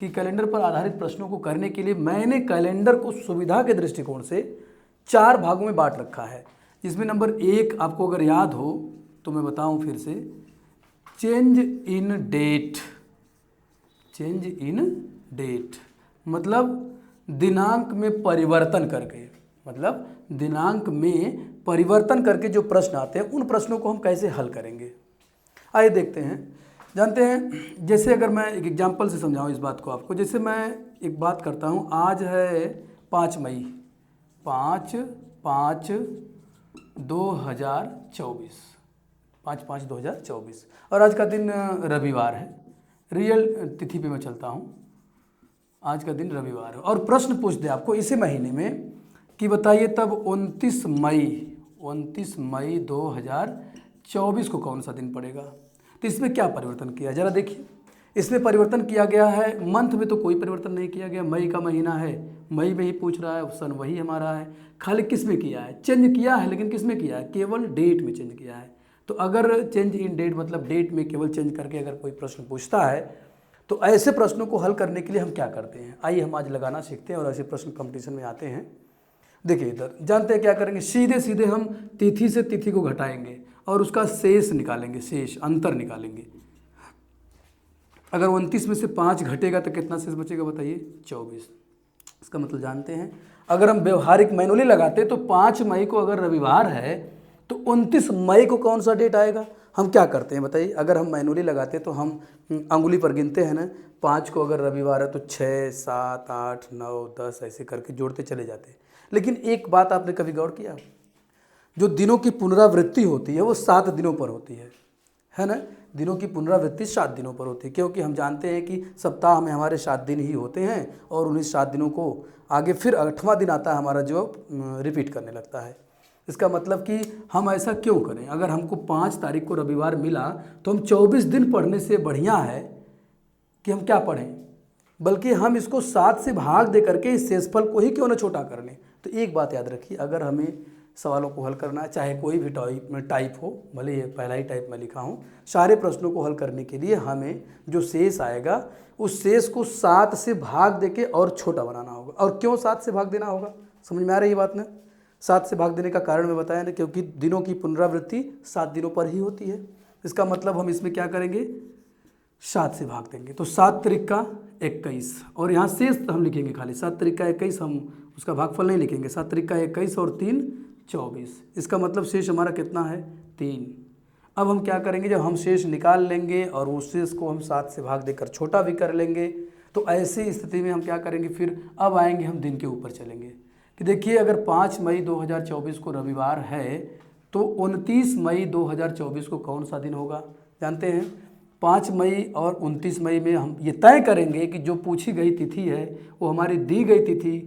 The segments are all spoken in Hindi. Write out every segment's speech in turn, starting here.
कि कैलेंडर पर आधारित प्रश्नों को करने के लिए मैंने कैलेंडर को सुविधा के दृष्टिकोण से 4 भागों में बांट रखा है, जिसमें नंबर 1 आपको अगर याद हो तो मैं बताऊं फिर से, change in date. Change in date मतलब दिनांक में परिवर्तन करके, मतलब दिनांक में परिवर्तन करके जो प्रश्न आते हैं उन प्रश्नों को हम कैसे हल करेंगे, आइए देखते हैं। जानते हैं, जैसे अगर मैं एक एग्जांपल से समझाऊं इस बात को आपको, जैसे मैं एक बात करता हूं, आज है 5 मई, 5/5/2024, 5/5/2024, और आज का दिन रविवार है। रियल तिथि पे मैं चलता हूं, आज का दिन रविवार है, और प्रश्न पूछ दे आपको इसी महीने में कि बताइए तब 29 मई 2024 को कौन सा दिन पड़ेगा। तो इसमें क्या परिवर्तन किया, जरा देखिए। इसमें परिवर्तन किया गया है, मंथ में तो कोई परिवर्तन नहीं किया गया, मई का महीना है, मई में ही पूछ रहा है, सन वही हमारा है, खाली किस में किया है, चेंज किया है, लेकिन किस में किया है, केवल डेट में चेंज किया है। तो अगर चेंज इन डेट मतलब डेट में केवल चेंज करके अगर कोई प्रश्न पूछता है तो ऐसे प्रश्नों को हल करने के लिए हम क्या करते हैं, आइए हम आज लगाना सीखते हैं और ऐसे प्रश्न कंपटीशन में आते हैं। देखिए इधर जानते हैं क्या करेंगे, सीधे सीधे हम तिथि से तिथि को घटाएंगे और उसका शेष निकालेंगे, शेष अंतर निकालेंगे। अगर 29 में से 5 घटेगा तो कितना शेष बचेगा बताइए, 24। इसका मतलब जानते हैं, अगर हम व्यवहारिक मैनुअली लगाते तो 5 मई को अगर रविवार है तो 29 मई को कौन सा डेट आएगा। हम क्या करते हैं बताइए, अगर हम मैनुअली लगाते तो हम अंगुली पर गिनते हैं ना, 5 को अगर रविवार है तो 6, 7, 8, 9, 10 ऐसे करके जोड़ते चले जाते हैं। लेकिन एक बात आपने कभी गौर किया, जो दिनों की पुनरावृत्ति होती है वो 7 दिनों पर होती है ना। दिनों की पुनरावृत्ति 7 दिनों पर होती है, क्योंकि हम जानते हैं कि सप्ताह में हमारे 7 दिन ही होते हैं और उन्हीं 7 दिनों को आगे फिर 8वां दिन आता है हमारा जो रिपीट करने लगता है। इसका मतलब कि हम ऐसा क्यों करें, अगर हमको 5 तारीख को रविवार मिला तो हम 24 दिन पढ़ने से बढ़िया है कि हम क्या पढ़ें, बल्कि हम इसको 7 से भाग दे करके इस शेषफल को ही क्यों ना छोटा कर लें। तो एक बात याद रखिए, अगर हमें सवालों को हल करना है, चाहे कोई भी टाइप हो, भले ये पहला ही टाइप में लिखा हूँ, सारे प्रश्नों को हल करने के लिए हमें जो शेष आएगा उस शेष को 7 से भाग देके और छोटा बनाना होगा। और क्यों 7 से भाग देना होगा, समझ में आ रही है बात ना। 7 से भाग देने का कारण मैं बताया ना, क्योंकि दिनों की पुनरावृत्ति 7 दिनों पर ही होती है। इसका मतलब हम इसमें क्या करेंगे, 7 से भाग देंगे, तो 7 त्रिका 21, और यहाँ शेष हम लिखेंगे खाली 7 त्रिका 21, हम उसका भागफल नहीं लिखेंगे। 7 त्रिका 21 और 3 24, इसका मतलब शेष हमारा कितना है, 3। अब हम क्या करेंगे, जब हम शेष निकाल लेंगे और उस शेष को हम 7 से भाग देकर छोटा भी कर लेंगे, तो ऐसी स्थिति में हम क्या करेंगे, फिर अब आएंगे हम दिन के ऊपर चलेंगे कि देखिए अगर 5 मई 2024 को रविवार है तो 29 मई 2024 को कौन सा दिन होगा। जानते हैं 5 मई और 29 मई में हम ये तय करेंगे कि जो पूछी गई तिथि है वो हमारी दी गई तिथि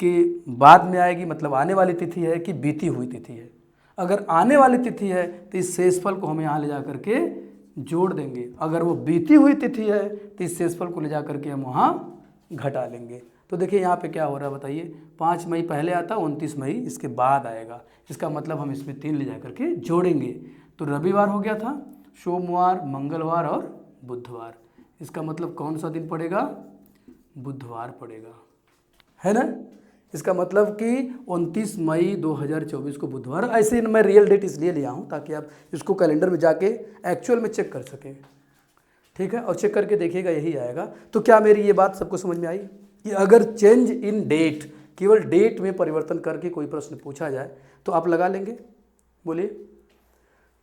के बाद में आएगी, मतलब आने वाली तिथि है कि बीती हुई तिथि है। अगर आने वाली तिथि है तो इस शेषफल को हम यहाँ ले जा करके जोड़ देंगे, अगर वो बीती हुई तिथि है तो इस शेषफल को ले जा करके हम वहाँ घटा लेंगे। तो देखिए यहाँ पे क्या हो रहा है बताइए, 5 मई पहले आता, 29 मई इसके बाद आएगा। इसका मतलब हम इसमें 3 ले जा करके जोड़ेंगे, तो रविवार हो गया था, सोमवार, मंगलवार और बुधवार। इसका मतलब कौन सा दिन पड़ेगा, बुधवार पड़ेगा, है ना। इसका मतलब कि 29 मई 2024 को बुधवार। ऐसे मैं रियल डेट इसलिए लिया हूँ ताकि आप इसको कैलेंडर में जाके एक्चुअल में चेक कर सकें, ठीक है, और चेक करके देखिएगा यही आएगा। तो क्या मेरी ये बात सबको समझ में आई कि अगर चेंज इन डेट, केवल डेट में परिवर्तन करके कोई प्रश्न पूछा जाए तो आप लगा लेंगे। बोलिए,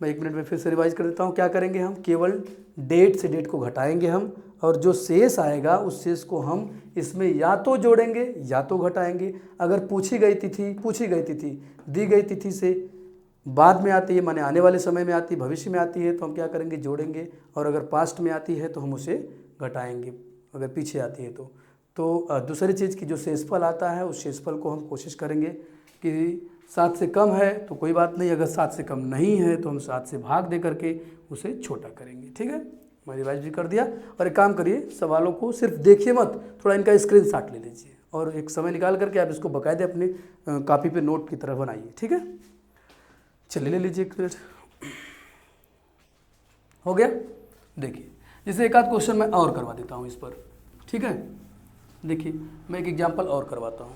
मैं 1 मिनट में फिर से रिवाइज कर देता हूँ। क्या करेंगे हम, केवल डेट से डेट को घटाएंगे हम, और जो शेष आएगा उस शेष को हम इसमें या तो जोड़ेंगे या तो घटाएंगे। अगर पूछी गई तिथि दी गई तिथि से बाद में आती है, माने आने वाले समय में आती है, भविष्य में आती है, तो हम क्या करेंगे, जोड़ेंगे। और अगर पास्ट में आती है तो हम उसे घटाएंगे, अगर पीछे आती है तो दूसरी चीज़ की जो शेषफल आता है उस शेषफल को हम कोशिश करेंगे कि 7 से कम है तो कोई बात नहीं, अगर 7 से कम नहीं है तो हम 7 से भाग दे करके उसे छोटा करेंगे। ठीक है, मैं रिवाइज भी कर दिया। और एक काम करिए, सवालों को सिर्फ देखिए मत, थोड़ा इनका स्क्रीनशॉट ले लीजिए और एक समय निकाल करके आप इसको बाकायदे अपनी कॉपी पे नोट की तरह बनाइए। ठीक है, चलिए ले लीजिए एक मिनट। हो गया। देखिए जैसे एक आध क्वेश्चन मैं और करवा देता हूँ इस पर, ठीक है। देखिए मैं एक एग्जाम्पल और करवाता हूँ,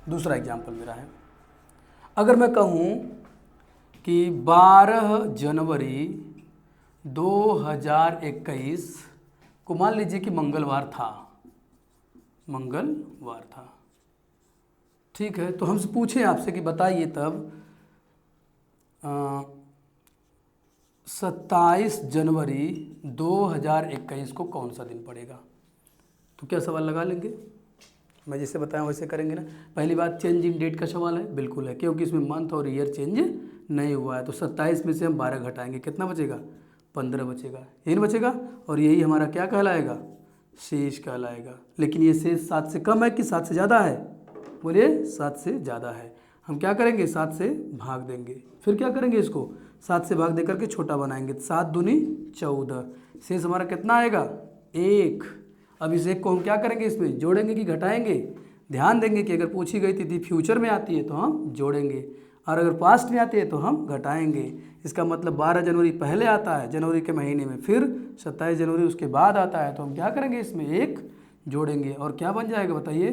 दूसरा एग्जाम्पल मेरा है। अगर मैं कहूँ कि 12 जनवरी 2021 को मान लीजिए कि मंगलवार था, ठीक है। तो हमसे पूछें आपसे कि बताइए तब 27 जनवरी 2021 को कौन सा दिन पड़ेगा। तो क्या सवाल लगा लेंगे, मैं जैसे बताया वैसे करेंगे ना। पहली बात, चेंज इन डेट का सवाल है, बिल्कुल है, क्योंकि इसमें मंथ और ईयर चेंज नहीं हुआ है। तो 27 में से हम 12 घटाएंगे, कितना बचेगा, 15 बचेगा, यही ना बचेगा। और यही हमारा क्या कहलाएगा, शेष कहलाएगा। लेकिन ये शेष 7 से कम है कि 7 से ज़्यादा है, बोलिए 7 से ज़्यादा है। हम क्या करेंगे, 7 से भाग देंगे, फिर क्या करेंगे, इसको 7 से भाग दे करके छोटा बनाएंगे। 7 दूनी 14, शेष हमारा कितना आएगा, 1। अब इस एक को हम क्या करेंगे, इसमें जोड़ेंगे कि घटाएंगे। ध्यान देंगे कि अगर पूछी गई तिथि फ्यूचर में आती है तो हम जोड़ेंगे, और अगर पास्ट में आती है तो हम घटाएंगे। इसका मतलब 12 जनवरी पहले आता है जनवरी के महीने में, फिर 27 जनवरी उसके बाद आता है, तो हम क्या करेंगे, इसमें 1 जोड़ेंगे। और क्या बन जाएगा बताइए,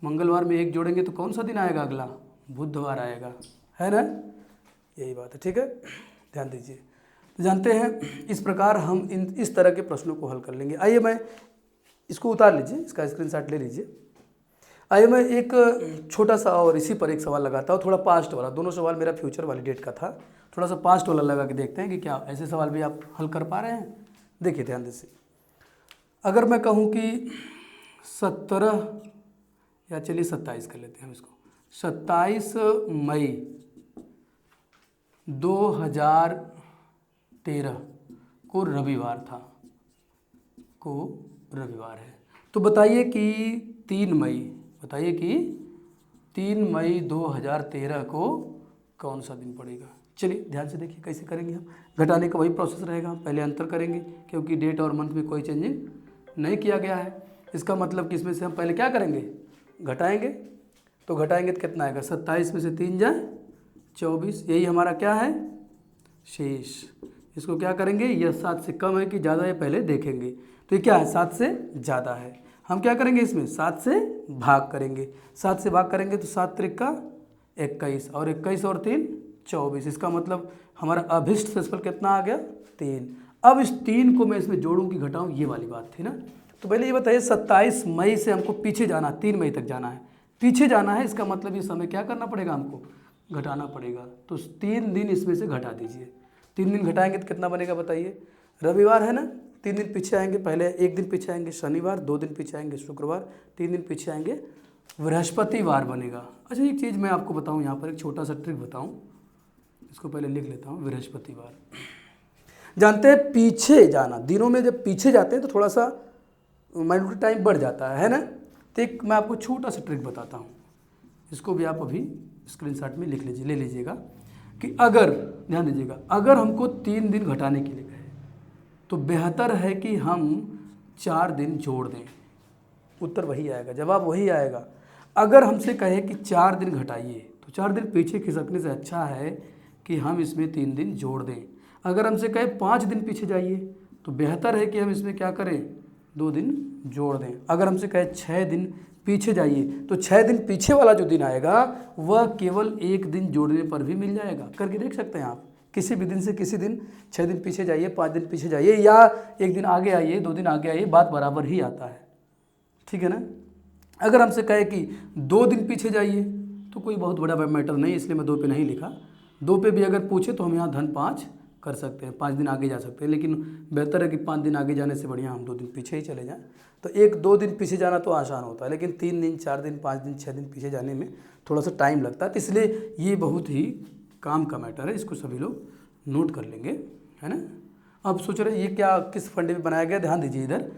मंगलवार में 1 जोड़ेंगे तो कौन सा दिन आएगा, अगला बुधवार आएगा, है ना। यही बात है, ठीक है, ध्यान दीजिए। जानते हैं इस प्रकार हम इस तरह के प्रश्नों को हल कर लेंगे। आइए मैं इसको उतार लीजिए, इसका स्क्रीनशॉट ले लीजिए। आइए मैं एक छोटा सा और इसी पर एक सवाल लगाता हूँ, थोड़ा पास्ट वाला। दोनों सवाल मेरा फ्यूचर वाली डेट का था, थोड़ा सा पास्ट वाला लगा के देखते हैं कि क्या ऐसे सवाल भी आप हल कर पा रहे हैं। देखिए ध्यान दीजिए, अगर मैं कहूँ कि 17 या चलिए 27 कर लेते हैं हम इसको, 27 मई 2013 को रविवार था, रविवार है। तो बताइए कि 3 मई 2013 को कौन सा दिन पड़ेगा। चलिए ध्यान से देखिए कैसे करेंगे हम। घटाने का वही प्रोसेस रहेगा, पहले अंतर करेंगे क्योंकि डेट और मंथ में कोई चेंजिंग नहीं किया गया है। इसका मतलब कि इसमें से हम पहले क्या करेंगे, घटाएंगे। तो घटाएंगे तो कितना आएगा, 27 में से 3 जाए 24, यही हमारा क्या है, शेष। इसको क्या करेंगे, यह 7 से कम है कि ज़्यादा है पहले देखेंगे। तो ये क्या है, 7 से ज़्यादा है। हम क्या करेंगे, इसमें 7 से भाग करेंगे। 7 से भाग करेंगे तो 7 त्रिक का 21, और 21 और 3 24। इसका मतलब हमारा अभिष्ट शेषफल कितना आ गया, 3। अब इस 3 को मैं इसमें जोड़ूं कि घटाऊं, ये वाली बात थी ना। तो पहले ये बताइए, 27 मई से हमको पीछे जाना, 3 मई तक जाना है, पीछे जाना है। इसका मतलब ये समय क्या करना पड़ेगा, हमको घटाना पड़ेगा। तो 3 दिन इसमें से घटा दीजिए। 3 दिन घटाएंगे तो कितना बनेगा बताइए, रविवार है ना, 3 दिन पीछे आएंगे, पहले 1 दिन पीछे आएंगे शनिवार, 2 दिन पीछे आएंगे शुक्रवार, 3 दिन पीछे आएंगे बृहस्पतिवार बनेगा। अच्छा एक चीज़ मैं आपको बताऊं, यहाँ पर एक छोटा सा ट्रिक बताऊं, इसको पहले लिख लेता हूँ, बृहस्पतिवार। जानते हैं पीछे जाना, दिनों में जब पीछे जाते हैं तो थोड़ा सा माइनूट टाइम बढ़ जाता है ना। तो एक मैं आपको छोटा सा ट्रिक बताता हूँ, इसको भी आप अभी स्क्रीनशॉट में लिख लीजिए, ले लीजिएगा कि अगर, ध्यान दीजिएगा, अगर हमको 3 दिन घटाने के लिए कहे तो बेहतर है कि हम 4 दिन जोड़ दें। उत्तर वही आएगा, जवाब वही आएगा। अगर हमसे कहे कि 4 दिन घटाइए तो 4 दिन पीछे खिसकने से अच्छा है कि हम इसमें 3 दिन जोड़ दें। अगर हमसे कहे 5 दिन पीछे जाइए तो बेहतर है कि हम इसमें क्या करें, 2 दिन जोड़ दें। अगर हमसे कहे 6 दिन पीछे जाइए तो 6 दिन पीछे वाला जो दिन आएगा वह केवल 1 दिन जोड़ने पर भी मिल जाएगा। करके देख सकते हैं आप, किसी भी दिन से किसी दिन 6 दिन पीछे जाइए, 5 दिन पीछे जाइए, या 1 दिन आगे आइए, 2 दिन आगे आइए, बात बराबर ही आता है, ठीक है ना। अगर हमसे कहे कि 2 दिन पीछे जाइए तो कोई बहुत बड़ा मैटर नहीं, इसलिए मैं 2 पे नहीं लिखा। 2 पे भी अगर पूछे तो हम यहाँ धन 5 कर सकते हैं, 5 दिन आगे जा सकते हैं, लेकिन बेहतर है कि 5 दिन आगे जाने से बढ़िया हम 2 दिन पीछे ही चले जाएं। तो 1-2 दिन पीछे जाना तो आसान होता है, लेकिन 3 दिन 4 दिन 5 दिन 6 दिन पीछे जाने में थोड़ा सा टाइम लगता है। तो इसलिए ये बहुत ही काम का मैटर है, इसको सभी लोग नोट कर लेंगे, है ना। अब सोच रहे ये क्या किस फंडे में बनाया गया, ध्यान दीजिए इधर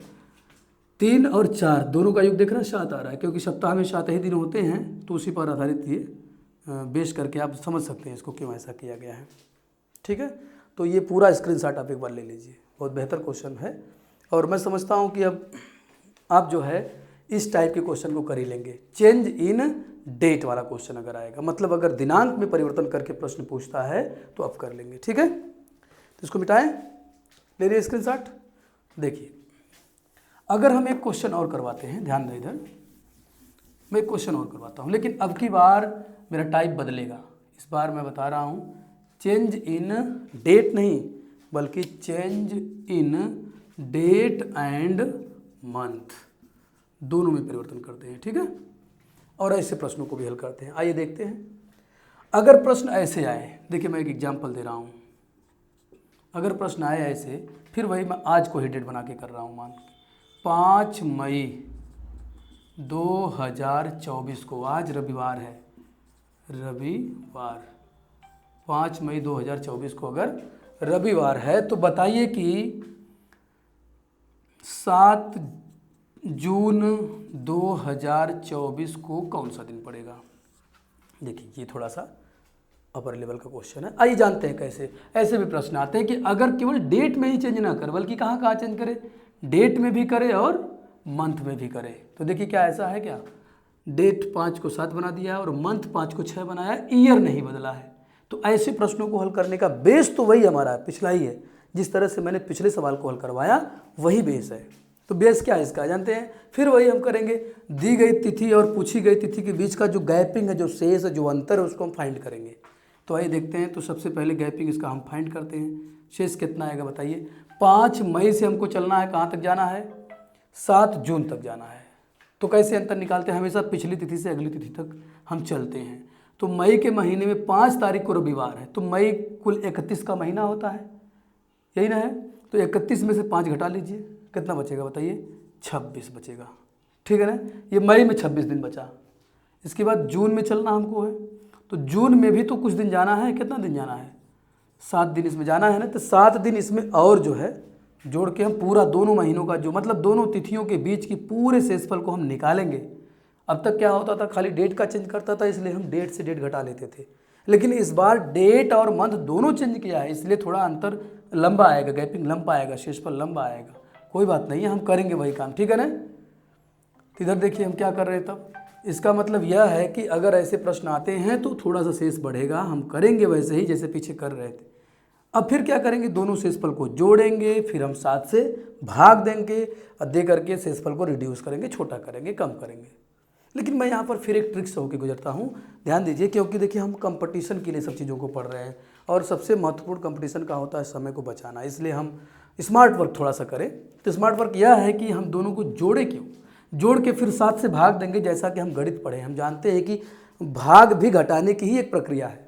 3 और 4 दोनों का योग देख रहे हैं, 7 आ रहा है, क्योंकि सप्ताह में 7 ही दिन होते हैं, तो उसी पर आधारित ये बेस करके आप समझ सकते हैं इसको क्यों ऐसा किया गया है, ठीक है। तो ये पूरा स्क्रीनशॉट आप एक बार ले लीजिए, बहुत बेहतर क्वेश्चन है। और मैं समझता हूँ कि अब आप जो है इस टाइप के क्वेश्चन को कर ही लेंगे। चेंज इन डेट वाला क्वेश्चन अगर आएगा, मतलब अगर दिनांक में परिवर्तन करके प्रश्न पूछता है तो आप कर लेंगे, ठीक है। तो इसको मिटाएं, ले रही स्क्रीनशॉट। देखिए अगर हम एक क्वेश्चन और करवाते हैं, ध्यान दें इधर, मैं एक क्वेश्चन और करवाता हूँ, लेकिन अब की बार मेरा टाइप बदलेगा। इस बार मैं बता रहा हूँ चेंज इन डेट नहीं, बल्कि change in date and month, दोनों में परिवर्तन करते हैं, ठीक है। और ऐसे प्रश्नों को भी हल करते हैं। आइए देखते हैं। अगर प्रश्न ऐसे आए, देखिए मैं एक एग्जाम्पल दे रहा हूँ, अगर प्रश्न आए ऐसे, फिर वही मैं आज को ही डेट बना के कर रहा हूँ, मान 5 मई 2024 को, आज रविवार है, रविवार 5 मई 2024 को अगर रविवार है तो बताइए कि 7 जून 2024 को कौन सा दिन पड़ेगा। देखिए ये थोड़ा सा अपर लेवल का क्वेश्चन है। आइए जानते हैं कैसे। ऐसे भी प्रश्न आते हैं कि अगर केवल डेट में ही चेंज ना कर, बल्कि कहाँ कहाँ चेंज करे, डेट में भी करे और मंथ में भी करे। तो देखिए क्या ऐसा है क्या, डेट 5 को 7 बना दिया है और मंथ 5 को 6 बनाया है, ईयर नहीं बदला है। तो ऐसे प्रश्नों को हल करने का बेस तो वही हमारा पिछला ही है, जिस तरह से मैंने पिछले सवाल को हल करवाया वही बेस है। तो बेस क्या है इसका जानते हैं, फिर वही हम करेंगे। दी गई तिथि और पूछी गई तिथि के बीच का जो गैपिंग है, जो शेष है, जो अंतर है, उसको हम फाइंड करेंगे। तो आइए देखते हैं। तो सबसे पहले गैपिंग इसका हम फाइंड करते हैं। शेष कितना आएगा बताइए। 5 मई से हमको चलना है, कहाँ तक जाना है, 7 जून तक जाना है। तो कैसे अंतर निकालते हैं, हमेशा पिछली तिथि से अगली तिथि तक हम चलते हैं। तो मई के महीने में 5 तारीख को रविवार है, तो मई कुल 31 का महीना होता है, यही ना है। तो 31 में से 5 घटा लीजिए, कितना बचेगा बताइए, 26 बचेगा, ठीक है ना। ये मई में 26 दिन बचा। इसके बाद जून में चलना हमको है, तो जून में भी तो कुछ दिन जाना है, कितना दिन जाना है, 7 दिन इसमें जाना है ना। तो 7 दिन इसमें और जो है जोड़ के हम पूरा दोनों महीनों का जो मतलब दोनों तिथियों के बीच की पूरे शेषफल को हम निकालेंगे। अब तक क्या होता था, खाली डेट का चेंज करता था, इसलिए हम डेट से डेट घटा लेते थे। लेकिन इस बार डेट और मंथ दोनों चेंज किया है, इसलिए थोड़ा अंतर लंबा आएगा, गैपिंग लंबा आएगा, शेषफल लंबा आएगा। कोई बात नहीं है, हम करेंगे वही काम, ठीक है ना। तो इधर देखिए हम क्या कर रहे हैं तब, इसका मतलब यह है कि अगर ऐसे प्रश्न आते हैं तो थोड़ा सा शेष बढ़ेगा, हम करेंगे वैसे ही जैसे पीछे कर रहे थे। अब फिर क्या करेंगे, दोनों शेषफल को जोड़ेंगे, फिर हम 7 से भाग देंगे और दे करके शेषफल को रिड्यूस करेंगे, छोटा करेंगे, कम करेंगे। लेकिन मैं यहाँ पर फिर एक ट्रिक से होकर गुजरता हूँ, ध्यान दीजिए, क्योंकि देखिए हम कंपटीशन के लिए सब चीज़ों को पढ़ रहे हैं और सबसे महत्वपूर्ण कंपटीशन का होता है समय को बचाना, इसलिए हम स्मार्ट वर्क थोड़ा सा करें। तो स्मार्ट वर्क यह है कि हम दोनों को जोड़े क्यों, जोड़ के फिर 7 से भाग देंगे। जैसा कि हम गणित पढ़े, हम जानते हैं कि भाग भी घटाने की ही एक प्रक्रिया है,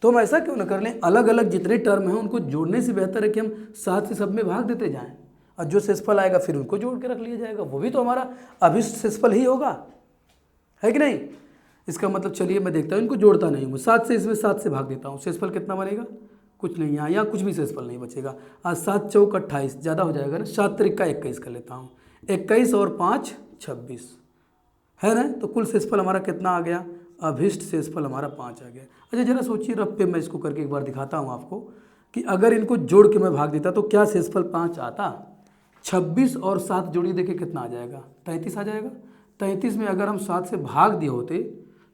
तो हम ऐसा क्यों न कर लें, अलग अलग जितने टर्म हैं उनको जोड़ने से बेहतर है कि हम 7 से सब में भाग देते जाएं और जो शेषफल आएगा फिर उनको जोड़ के रख लिया जाएगा, वो भी तो हमारा अभिष्ट शेषफल ही होगा, है कि नहीं। इसका मतलब चलिए मैं देखता हूँ, इनको जोड़ता नहीं हूँ, 7 से इसमें 7 से भाग देता हूँ, शेषफल कितना बनेगा, कुछ नहीं, यहाँ कुछ भी शेषफल नहीं बचेगा। आज 7 चौक 28 ज़्यादा हो जाएगा ना, 7 त्रिक का 21 कर लेता हूँ, 21 और 5 26 है ना। तो कुल शेषफल हमारा कितना आ गया, अभिष्ट शेषफल हमारा 5 आ गया। अच्छा जरा सोचिए, रफ पे मैं इसको करके एक बार दिखाता हूँ आपको कि अगर इनको जोड़ के मैं भाग देता तो क्या शेषफल 5 आता। 26 और 7 जोड़िए, देखिए कितना आ जाएगा, 33 आ जाएगा। 33 में अगर हम 7 से भाग दिए होते,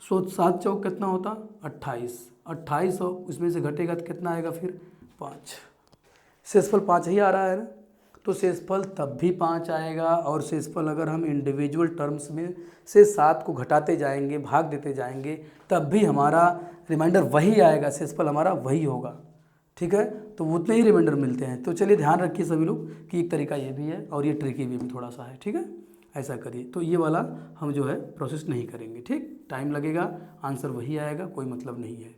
7 चौक कितना होता, 28, 28 और उसमें से घटेगा तो कितना आएगा फिर 5, शेषफल 5 ही आ रहा है ना। तो शेषफल तब भी 5 आएगा, और शेषफल अगर हम इंडिविजुअल टर्म्स में से 7 को घटाते जाएंगे, भाग देते जाएंगे, तब भी हमारा रिमाइंडर वही आएगा, शेषफल हमारा वही होगा, ठीक है। तो उतने ही रिमाइंडर मिलते हैं। तो चलिए ध्यान रखिए सभी लोग कि एक तरीका ये भी है और ये ट्रिकी भी थोड़ा सा है, ठीक है। ऐसा करिए, तो ये वाला हम जो है प्रोसेस नहीं करेंगे, ठीक, टाइम लगेगा, आंसर वही आएगा, कोई मतलब नहीं है।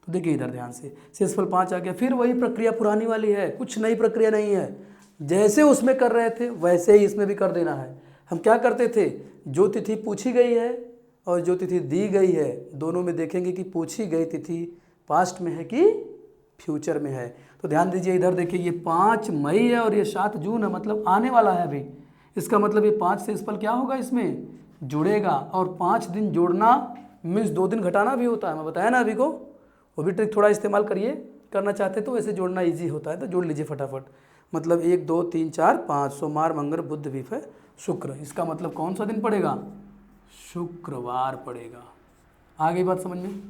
तो देखिए इधर ध्यान से, शेषफल 5 आ गया, फिर वही प्रक्रिया पुरानी वाली है, कुछ नई प्रक्रिया नहीं है, जैसे उसमें कर रहे थे वैसे ही इसमें भी कर देना है। हम क्या करते थे, जो तिथि पूछी गई है और जो तिथि दी गई है, दोनों में देखेंगे कि पूछी गई तिथि पास्ट में है कि फ्यूचर में है। तो ध्यान दीजिए, इधर देखिए ये 5 मई है और ये 7 जून है, मतलब आने वाला है अभी। इसका मतलब ये 5 शेषफल क्या होगा, इसमें जुड़ेगा, और 5 दिन जोड़ना मीन्स 2 दिन घटाना भी होता है, मैं बताया ना अभी को, वो भी ट्रिक थोड़ा इस्तेमाल करिए, करना चाहते तो वैसे जोड़ना ईजी होता है, तो जोड़ लीजिए फटाफट। मतलब 1 2 3 4 5, सोमवार मंगल बुध विफय शुक्र, इसका मतलब कौन सा दिन पड़ेगा, शुक्रवार पड़ेगा। आ गई बात समझ में,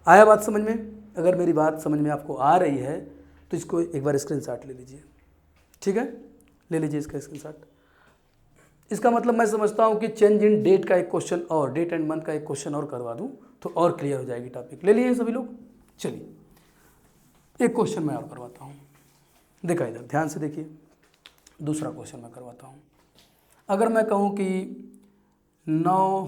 आया बात समझ में। अगर मेरी बात समझ में आपको आ रही है तो इसको एक बार स्क्रीनशॉट ले लीजिए, ठीक है, ले लीजिए इसका स्क्रीनशॉट। इसका मतलब मैं समझता हूँ कि चेंज इन डेट का एक क्वेश्चन और डेट एंड मंथ का एक क्वेश्चन और करवा दूँ तो और क्लियर हो जाएगी टॉपिक। ले लिए सभी लोग। चलिए एक क्वेश्चन मैं और करवाता हूँ, देखा इधर ध्यान से देखिए। दूसरा क्वेश्चन मैं करवाता हूँ। अगर मैं कहूँ कि 9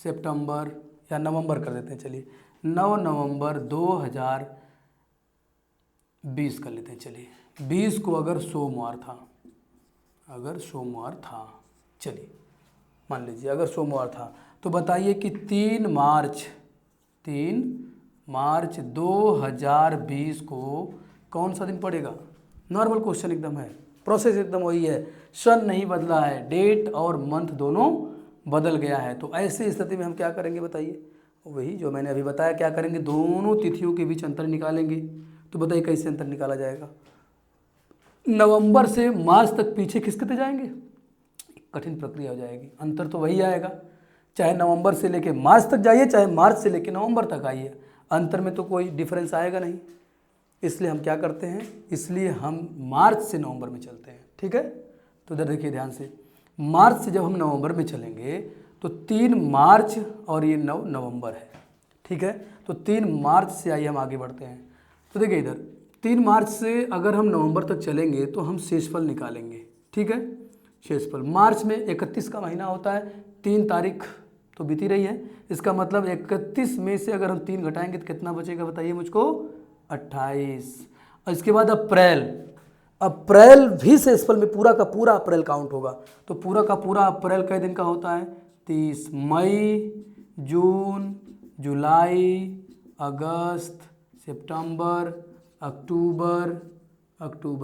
सितंबर या नवंबर कर देते हैं, चलिए 9 नवंबर 2020 कर लेते हैं। चलिए 20 को अगर सोमवार था, चलिए मान लीजिए अगर सोमवार था, तो बताइए कि 3 मार्च 2020 को कौन सा दिन पड़ेगा। नॉर्मल क्वेश्चन एकदम है, प्रोसेस एकदम वही है, सन नहीं बदला है, डेट और मंथ दोनों बदल गया है। तो ऐसी स्थिति में हम क्या करेंगे बताइए, वही जो मैंने अभी बताया, क्या करेंगे, दोनों तिथियों के बीच अंतर निकालेंगे। तो बताइए कैसे अंतर निकाला जाएगा। नवंबर से मार्च तक पीछे खिसकते जाएंगे, कठिन प्रक्रिया हो जाएगी। अंतर तो वही आएगा, चाहे नवंबर से लेके मार्च तक जाइए, चाहे मार्च से लेके नवंबर तक आइए, अंतर में तो कोई डिफरेंस आएगा नहीं। इसलिए हम क्या करते हैं, इसलिए हम मार्च से नवंबर में चलते हैं, ठीक है। तो इधर देखिए ध्यान से, मार्च से जब हम नवंबर में चलेंगे तो 3 मार्च और ये 9 नवंबर है, ठीक है। तो 3 मार्च से आइए हम आगे बढ़ते हैं। तो देखिए इधर 3 मार्च से अगर हम नवंबर तक चलेंगे तो हम शेषफल निकालेंगे, ठीक है। शेषफल मार्च में 31 का महीना होता है, 3 तारीख तो बीती रही है, इसका मतलब 31 में से अगर हम 3 घटाएंगे तो कितना बचेगा बताइए मुझको, 28। और इसके बाद अप्रैल भी शेषफल में पूरा का पूरा अप्रैल काउंट होगा। तो पूरा का पूरा अप्रैल कई दिन का होता है, 30। मई, जून, जुलाई, अगस्त, सितंबर, अक्टूबर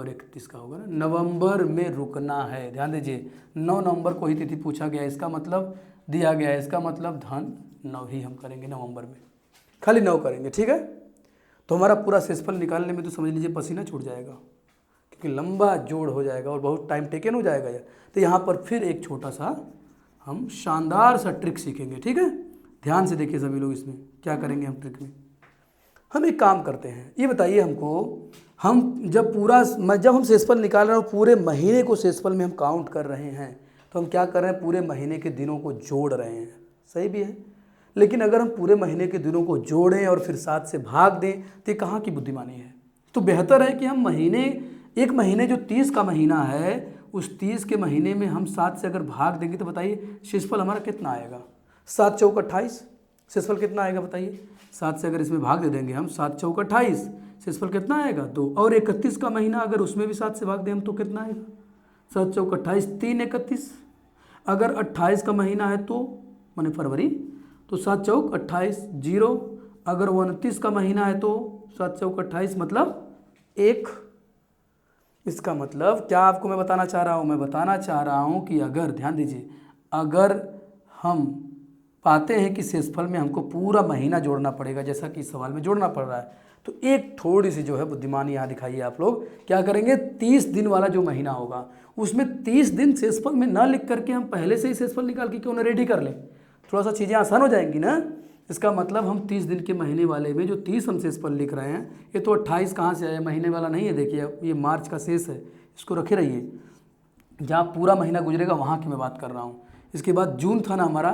31 का होगा ना। नवंबर में रुकना है, ध्यान दीजिए 9 नवंबर को ही तिथि पूछा गया है, इसका मतलब दिया गया है, इसका मतलब धन 9 ही हम करेंगे नवंबर में, खाली 9 करेंगे, ठीक है। तो हमारा पूरा शेषफल निकालने में तो समझ लीजिए पसीना छूट जाएगा, क्योंकि लंबा जोड़ हो जाएगा और बहुत टाइम टेकन हो जाएगा। तो यहाँ पर फिर एक छोटा सा हम शानदार सा ट्रिक सीखेंगे, ठीक है। ध्यान से देखिए सभी लोग, इसमें क्या करेंगे हम ट्रिक में, हम एक काम करते हैं, ये बताइए हमको, जब हम शेषफल निकाल रहे हैं और पूरे महीने को शेषफल में हम काउंट कर रहे हैं, तो हम क्या कर रहे हैं, पूरे महीने के दिनों को जोड़ रहे हैं, सही भी है। लेकिन अगर हम पूरे महीने के दिनों को जोड़ें और फिर 7 से भाग दें तो ये कहाँ की बुद्धिमानी है। तो बेहतर है कि हम एक महीने जो 30 का महीना है, उस 30 के महीने में हम 7 से अगर भाग देंगे तो बताइए शेषफल हमारा कितना आएगा, 7 चौक 28, शेषफल कितना आएगा बताइए। 7 से अगर इसमें भाग दे देंगे हम, 7 चौक 28, शेषफल कितना आएगा 2। और 31 का महीना अगर उसमें भी 7 से भाग दें हम तो कितना आएगा, 7 चौक 28, 3 31। अगर 28 का महीना है तो माने फरवरी, तो 7 चौक 28 0। अगर 29 का महीना है तो 7 चौक 28 मतलब 1। इसका मतलब क्या आपको मैं बताना चाह रहा हूँ, मैं बताना चाह रहा हूँ कि अगर ध्यान दीजिए, अगर हम पाते हैं कि शेषफल में हमको पूरा महीना जोड़ना पड़ेगा, जैसा कि सवाल में जोड़ना पड़ रहा है, तो एक थोड़ी सी जो है बुद्धिमानी यहाँ दिखाइए आप लोग। क्या करेंगे, 30 दिन वाला जो महीना होगा उसमें 30 दिन शेषफल में ना लिख करके हम पहले से ही शेषफल निकाल के क्यों ना रेडी कर लें, थोड़ा सा चीज़ें आसान हो जाएंगी ना। इसका मतलब हम 30 दिन के महीने वाले में जो 30 हम शेषफल लिख रहे हैं, ये तो 28 कहाँ से आया, महीने वाला नहीं है। देखिए ये मार्च का शेष है, इसको रखे रहिए, जहाँ पूरा महीना गुजरेगा वहाँ की मैं बात कर रहा हूँ। इसके बाद जून था ना हमारा,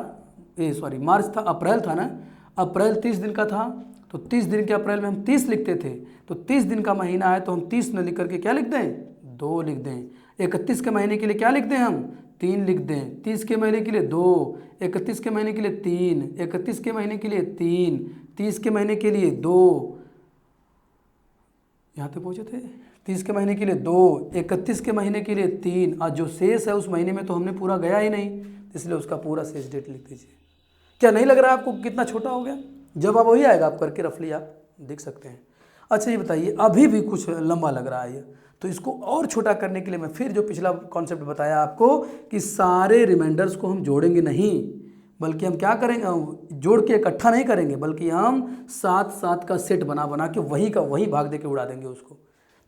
मार्च था, अप्रैल था ना, अप्रैल 30 दिन का था, तो 30 दिन के अप्रैल में हम 30 लिखते थे। तो 30 दिन का महीना है तो हम 30 न लिख करके क्या लिख दें, 2 लिख दें। 31 के महीने के लिए क्या लिख दें हम, 3 लिख दें। 30 के महीने के लिए 2, 31 के महीने के लिए 3, 31 के महीने के लिए 3, 30 के महीने के लिए 2, यहाँ तक पहुँचे थे, 30 के महीने के लिए 2, 31 के महीने के लिए 3, और जो शेष है उस महीने में तो हमने पूरा गया ही नहीं, इसलिए उसका पूरा शेष डेट लिख दीजिए। क्या नहीं लग रहा आपको कितना छोटा हो गया, जवाब वही आएगा, आप करके रफली आप देख सकते हैं। अच्छा ये बताइए, अभी भी कुछ लंबा लग रहा है ये, तो इसको और छोटा करने के लिए मैं फिर जो पिछला कॉन्सेप्ट बताया आपको कि सारे रिमाइंडर्स को हम जोड़ेंगे नहीं, बल्कि हम क्या करेंगे, जोड़ के इकट्ठा नहीं करेंगे, बल्कि हम 7 का सेट बना बना के वही का वही भाग दे के उड़ा देंगे उसको।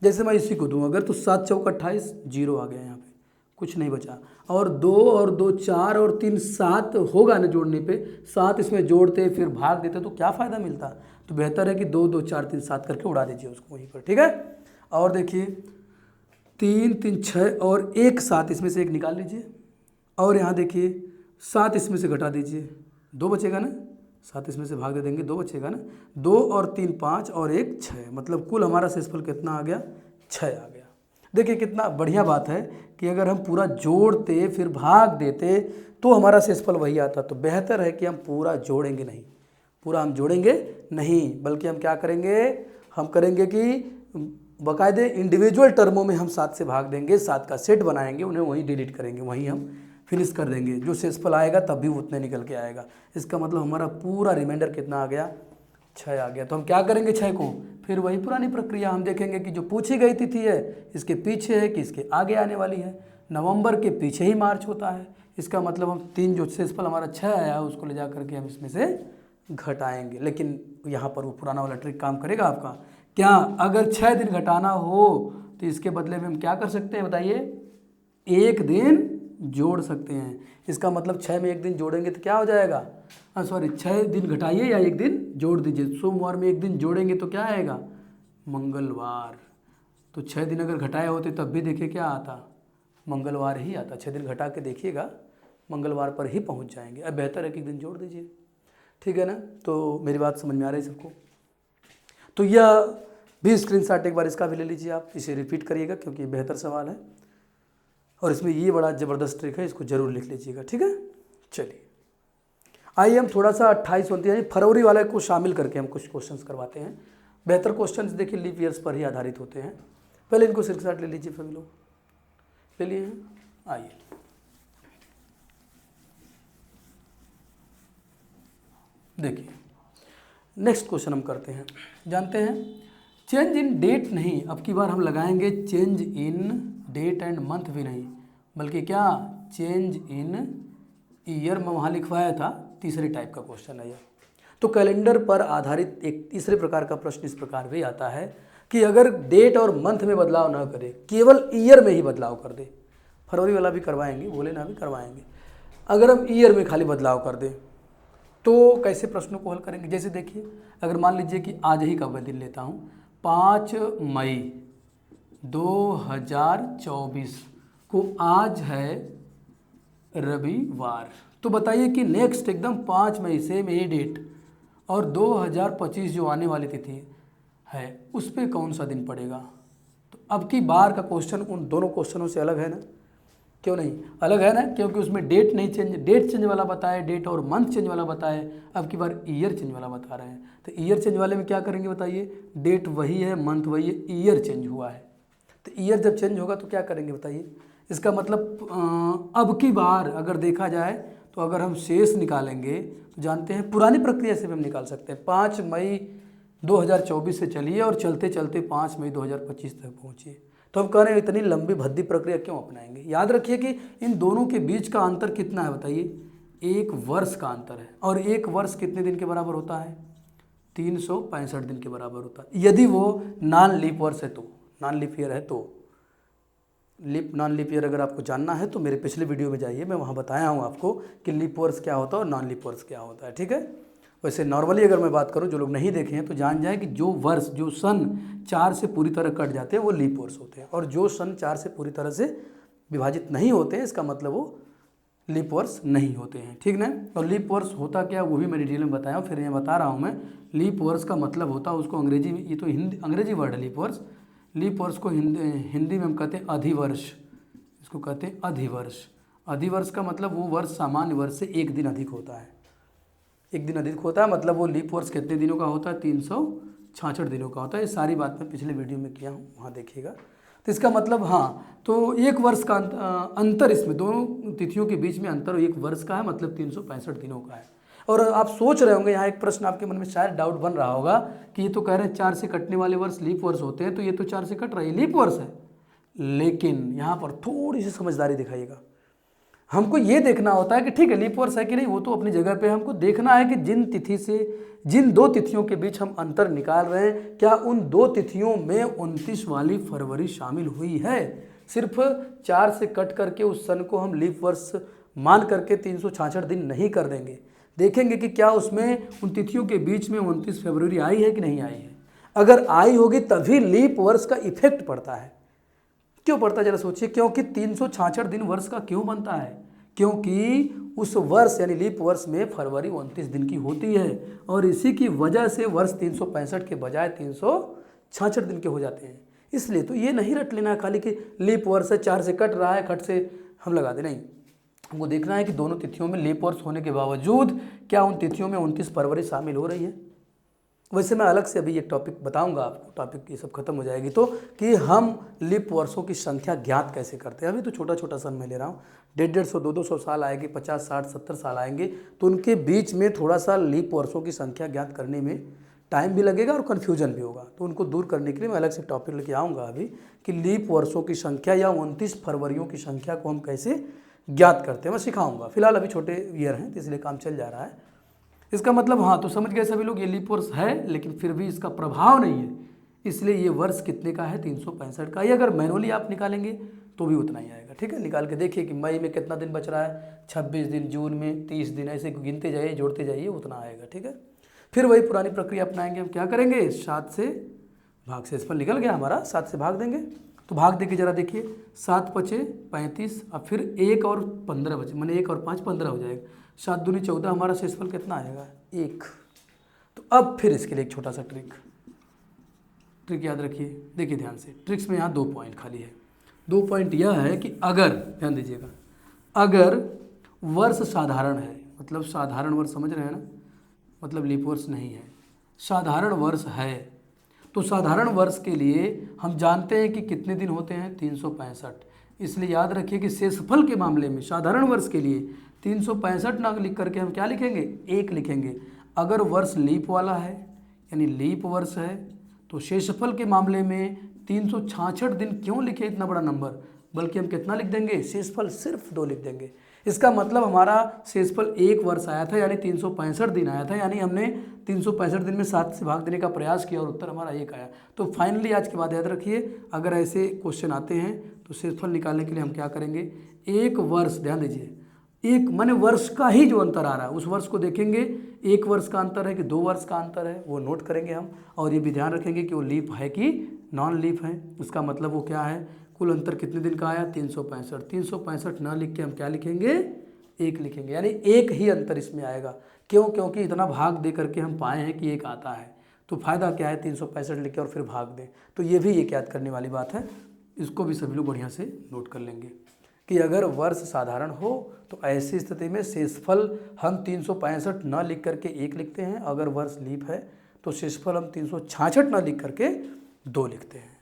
जैसे मैं इसी को दूँ अगर, तो 7 चौक 28, 0 आ गया यहाँ पे, कुछ नहीं बचा। और 2 और 2 4 और 3 7 होगा ना जोड़ने पे, 7 इसमें जोड़ते फिर भाग देते तो क्या फ़ायदा मिलता। तो बेहतर है कि 2 2 4 3 7 करके उड़ा दीजिए उसको वहीं पर, ठीक है। और देखिए 3 3 6 और 1 7, इसमें से 1 निकाल लीजिए। और यहाँ देखिए 7 इसमें से घटा दीजिए, 2 बचेगा ना, 7 इसमें से भाग दे देंगे, 2 बचेगा ना। 2 और 3 5 और 1 6, मतलब कुल हमारा शेषफल कितना आ गया, 6 आ गया। देखिए कितना बढ़िया बात है कि अगर हम पूरा जोड़ते फिर भाग देते तो हमारा शेषफल वही आता। तो बेहतर है कि हम पूरा जोड़ेंगे नहीं, पूरा हम जोड़ेंगे नहीं, बल्कि हम क्या करेंगे, हम करेंगे कि बाकायदे इंडिविजुअल टर्मों में हम 7 से भाग देंगे, 7 का सेट बनाएंगे, उन्हें वहीं डिलीट करेंगे, वहीं हम फिनिश कर देंगे। जो शेषफल आएगा तब भी उतने निकल के आएगा। इसका मतलब हमारा पूरा रिमाइंडर कितना आ गया, 6 आ गया। तो हम क्या करेंगे 6 को, फिर वही पुरानी प्रक्रिया हम देखेंगे कि जो पूछी गई तिथि है इसके पीछे है कि इसके आगे आने वाली है। नवंबर के पीछे ही मार्च होता है, इसका मतलब हम 3 जो शेषफल हमारा 6 आया है उसको ले जा करके हम इसमें से घटाएंगे। लेकिन यहाँ पर वो पुराना वाला ट्रिक काम करेगा आपका क्या, अगर 6 दिन घटाना हो तो इसके बदले में हम क्या कर सकते हैं बताइए, 1 दिन जोड़ सकते हैं। इसका मतलब 6 में 1 दिन जोड़ेंगे तो क्या हो जाएगा, सॉरी 6 दिन घटाइए या 1 दिन जोड़ दीजिए। सोमवार में 1 दिन जोड़ेंगे तो क्या आएगा, मंगलवार। तो 6 दिन अगर घटाए होते तब भी देखिए क्या आता, मंगलवार ही आता। 6 दिन घटा के देखिएगा मंगलवार पर ही पहुंच जाएंगे। अब बेहतर है कि 1 दिन जोड़ दीजिए, ठीक है ना। तो मेरी बात समझ में आ रही है सबको। तो यह भी स्क्रीनशॉट एक बार इसका भी ले लीजिए, आप इसे रिपीट करिएगा क्योंकि बेहतर सवाल है और इसमें ये बड़ा ज़बरदस्त ट्रिक है, इसको जरूर लिख लीजिएगा, ठीक है। चलिए आइए हम थोड़ा सा 28 29 यानी फरवरी वाले को शामिल करके हम कुछ क्वेश्चंस करवाते हैं। बेहतर क्वेश्चंस देखिए लीप ईयर्स पर ही आधारित होते हैं। पहले इनको स्क्रीनशॉट ले लीजिए, सभी लोग ले लिए हैं। आइए देखिए नेक्स्ट क्वेश्चन हम करते हैं, जानते हैं चेंज इन डेट नहीं, अब की बार हम लगाएंगे change in date and month भी नहीं, बल्कि क्या चेंज इन ईयर में वहाँ लिखवाया था, तीसरे टाइप का क्वेश्चन है यह। तो कैलेंडर पर आधारित एक तीसरे प्रकार का प्रश्न इस प्रकार भी आता है कि अगर डेट और मंथ में बदलाव ना करे, केवल ईयर में ही बदलाव कर दे, फरवरी वाला भी करवाएंगे, बोले ना भी करवाएंगे, अगर हम ईयर में खाली बदलाव कर दें तो कैसे प्रश्नों को हल करेंगे। जैसे देखिए अगर मान लीजिए कि आज ही का मैं दिन लेता हूँ, 5 मई 2024 को आज है रविवार, तो बताइए कि नेक्स्ट एकदम 5 मई से यही डेट और 2025 जो आने वाली तिथि है उस पर कौन सा दिन पड़ेगा। तो अब की बार का क्वेश्चन उन दोनों क्वेश्चनों से अलग है ना, क्यों नहीं अलग है ना, क्योंकि उसमें डेट नहीं चेंज, डेट चेंज वाला बताए, डेट और मंथ चेंज वाला बताए, अब की बार ईयर चेंज वाला बता रहे हैं। तो ईयर चेंज वाले में क्या करेंगे बताइए, डेट वही है, मंथ वही है, ईयर चेंज हुआ है। तो ईयर जब चेंज होगा तो क्या करेंगे बताइए। इसका मतलब अब की बार अगर देखा जाए तो अगर हम शेष निकालेंगे तो जानते हैं पुरानी प्रक्रिया से भी हम निकाल सकते हैं। 5 मई 2024 से चलिए और चलते चलते 5 मई 2025 तक पहुँचिए। तो हम कह रहे हैं इतनी लंबी भद्दी प्रक्रिया क्यों अपनाएंगे। याद रखिए कि इन दोनों के बीच का अंतर कितना है बताइए, 1 वर्ष का अंतर है। और 1 वर्ष कितने दिन के बराबर होता है, 365 दिन के बराबर होता है, यदि वो नॉन लीप वर्ष है तो, नॉन लीप ईयर है तो। नॉन लीप ईयर अगर आपको जानना है तो मेरे पिछले वीडियो में जाइए, मैं वहाँ बताया हूँ आपको कि लीप वर्ष क्या होता है और नॉन लीप वर्ष क्या होता है, ठीक है। वैसे नॉर्मली अगर मैं बात करूं, जो लोग नहीं देखे हैं तो जान जाए कि जो वर्ष जो सन 4 से पूरी तरह कट जाते हैं वो लीप वर्ष होते हैं, और जो सन 4 से पूरी तरह से विभाजित नहीं होते हैं इसका मतलब वो लीप वर्ष नहीं होते हैं, ठीक ना। और लीप वर्ष होता क्या वो भी मैं डिटेल में बताया हूँ, फिर ये बता रहा हूँ मैं। लीप वर्ष का मतलब होता है उसको अंग्रेजी में, ये तो हिंदी अंग्रेजी वर्ड है लीप वर्ष, लीप वर्ष को हिंदी में हम कहते हैं अधिवर्ष, इसको कहते हैं अधिवर्ष। अधिवर्ष का मतलब वो वर्ष सामान्य वर्ष से 1 दिन अधिक होता है, 1 दिन अधिक होता है, मतलब वो लीप वर्ष कितने दिनों का होता है, 366 दिनों का होता है। ये सारी बात मैं पिछले वीडियो में किया हूँ, वहाँ देखिएगा। तो इसका मतलब हाँ, तो 1 वर्ष का अंतर, इसमें दोनों तिथियों के बीच में अंतर 1 वर्ष का है, मतलब 365 दिनों का है। और आप सोच रहे होंगे, यहाँ एक प्रश्न आपके मन में शायद डाउट बन रहा होगा कि ये तो कह रहे हैं 4 से कटने वाले वर्ष लीप वर्ष होते हैं, तो ये तो 4 से कट रहा है, लीप वर्ष है। लेकिन यहाँ पर थोड़ी सी समझदारी दिखाइएगा, हमको ये देखना होता है कि ठीक है लीप वर्ष है कि नहीं, वो तो अपनी जगह पे, हमको देखना है कि जिन 2 तिथियों के बीच हम अंतर निकाल रहे हैं, क्या उन 2 तिथियों में 29 वाली फरवरी शामिल हुई है। सिर्फ 4 से कट करके उस सन को हम लीप वर्ष मान करके 366 दिन नहीं कर देंगे, देखेंगे कि क्या उसमें उन तिथियों के बीच में 29 फरवरी आई है कि नहीं आई है। अगर आई होगी तभी लीप वर्ष का इफेक्ट पड़ता है। क्यों पड़ता है जरा सोचिए, क्योंकि 366 दिन वर्ष का क्यों बनता है? क्योंकि उस वर्ष यानी लीप वर्ष में फरवरी 29 दिन की होती है और इसी की वजह से वर्ष 365 के बजाय 366 दिन के हो जाते हैं। इसलिए तो ये नहीं रट लेना खाली कि लीप वर्ष है, 4 से कट रहा है, खट से हम लगा दे, नहीं। हमको देखना है कि दोनों तिथियों में लीप वर्ष होने के बावजूद क्या उन तिथियों में 29 फरवरी शामिल हो रही है। वैसे मैं अलग से अभी एक टॉपिक बताऊंगा आपको, टॉपिक ये सब खत्म हो जाएगी तो, कि हम लीप वर्षों की संख्या ज्ञात कैसे करते हैं। अभी तो छोटा छोटा सन मैं ले रहा हूँ, 150, 200 साल आएंगे, 50, 60, 70 साल आएंगे, तो उनके बीच में थोड़ा सा लीप वर्षों की संख्या ज्ञात करने में टाइम भी लगेगा और कन्फ्यूजन भी होगा। तो उनको दूर करने के लिए मैं अलग से टॉपिक लेके आऊँगा अभी कि लीप वर्षों की संख्या या 29 फरवरियों की संख्या को हम कैसे ज्ञात करते हैं, मैं सिखाऊंगा। फिलहाल अभी छोटे ईयर हैं तो इसलिए काम चल जा रहा है। इसका मतलब हाँ तो समझ गए सभी लोग, ये लीप वर्ष है लेकिन फिर भी इसका प्रभाव नहीं है, इसलिए ये वर्ष कितने का है? 365 का। ये अगर मैनुअली आप निकालेंगे तो भी उतना ही आएगा। ठीक है, निकाल के देखिए कि मई में कितना दिन बच रहा है, 26 दिन, जून में 30 दिन, ऐसे गिनते जाइए, जोड़ते जाइए, उतना आएगा। ठीक है, फिर वही पुरानी प्रक्रिया अपनाएंगे। हम क्या करेंगे, 7 से भाग से, इस पर निकल गया हमारा, 7 से भाग देंगे। तो भाग दे के जरा देखिए, 7 पचे 35, अब फिर 1 और 15 बचे, मैंने 1 और 5 15 हो जाएगा, 7 दूनी 14, हमारा शेषफल कितना आएगा? 1। तो अब फिर इसके लिए एक छोटा सा ट्रिक याद रखिए, देखिए ध्यान से, ट्रिक्स में यहाँ 2 पॉइंट खाली है। 2 पॉइंट यह है कि अगर, ध्यान दीजिएगा, अगर वर्ष साधारण है, मतलब साधारण वर्ष समझ रहे हैं ना, मतलब लीप वर्ष नहीं है, साधारण वर्ष है, तो साधारण वर्ष के लिए हम जानते हैं कि कितने दिन होते हैं? 365। इसलिए याद रखिए कि शेषफल के मामले में साधारण वर्ष के लिए 365 ना लिख करके हम क्या लिखेंगे? 1 लिखेंगे। अगर वर्ष लीप वाला है यानी लीप वर्ष है तो शेषफल के मामले में 366 दिन क्यों लिखे इतना बड़ा नंबर, बल्कि हम कितना लिख देंगे? शेषफल सिर्फ 2 लिख देंगे। इसका मतलब हमारा शेषफल 1 वर्ष आया था यानी 365 दिन आया था, यानी हमने 365 दिन में 7 से भाग देने का प्रयास किया और उत्तर हमारा 1 आया। तो फाइनली आज के बाद याद रखिए, अगर ऐसे क्वेश्चन आते हैं तो शेषफल निकालने के लिए हम क्या करेंगे? 1 वर्ष, ध्यान दीजिए, एक माने वर्ष का ही जो अंतर आ रहा है उस वर्ष को देखेंगे, 1 वर्ष का अंतर है कि 2 वर्ष का अंतर है, वो नोट करेंगे हम। और ये भी ध्यान रखेंगे कि वो लीप है कि नॉन लीप है। उसका मतलब वो क्या है, कुल अंतर कितने दिन का आया? 365। 365 ना लिख के हम क्या लिखेंगे? 1 लिखेंगे, यानी 1 ही अंतर इसमें आएगा। क्यों? क्योंकि इतना भाग दे करके हम पाए हैं कि 1 आता है, तो फायदा क्या है? 365 लिख के और फिर भाग दें। तो ये भी एक याद करने वाली बात है, इसको भी सभी लोग बढ़िया से नोट कर लेंगे कि अगर वर्ष साधारण हो तो ऐसी स्थिति में शेषफल हम 365 न लिख करके 1 लिखते हैं, अगर वर्ष लीप है तो शेषफल हम 366 न लिख करके 2 लिखते हैं।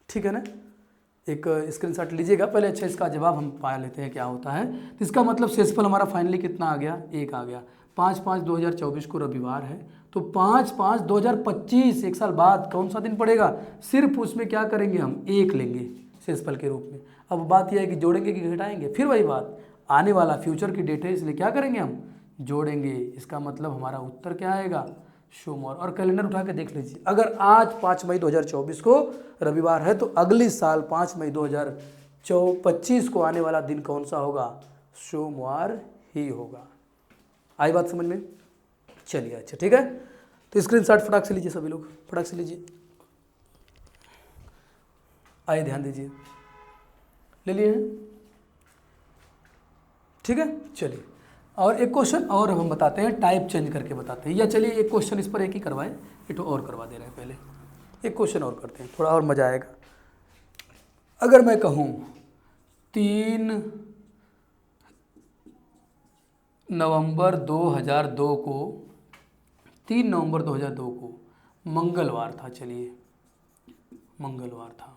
ठीक है ना, एक स्क्रीनशॉट लीजिएगा पहले। अच्छा, इसका जवाब हम पा लेते हैं क्या होता है। तो इसका मतलब शेषफल हमारा फाइनली कितना आ गया? 1 आ गया। 5/5/2024 को रविवार है, तो 5/5/2025 1 साल बाद कौन सा दिन पड़ेगा? सिर्फ उसमें क्या करेंगे हम? 1 लेंगे शेषफल के रूप में। अब बात यह है कि जोड़ेंगे कि घटाएंगे, फिर वही बात, आने वाला फ्यूचर की डेट है इसलिए क्या करेंगे हम? जोड़ेंगे। इसका मतलब हमारा उत्तर क्या आएगा? सोमवार। और कैलेंडर उठा के देख लीजिए, अगर आज 5 मई 2024 को रविवार है तो अगली साल 5 मई 2025 को आने वाला दिन कौन सा होगा? सोमवार ही होगा। आई बात समझ में? चलिए, अच्छा ठीक है, तो स्क्रीनशॉट फटाक से लीजिए सभी लोग, फटाक से लीजिए। आइए ध्यान दीजिए, ले लिए हैं? ठीक है, चलिए। और एक क्वेश्चन और हम बताते हैं, टाइप चेंज करके बताते हैं, या चलिए एक क्वेश्चन इस पर एक ही करवाएं, एक और करवा दे रहे हैं। पहले एक क्वेश्चन और करते हैं, थोड़ा और मज़ा आएगा। अगर मैं कहूँ 3 नवंबर 2002 को, 3 नवंबर 2002 को मंगलवार था, चलिए मंगलवार था,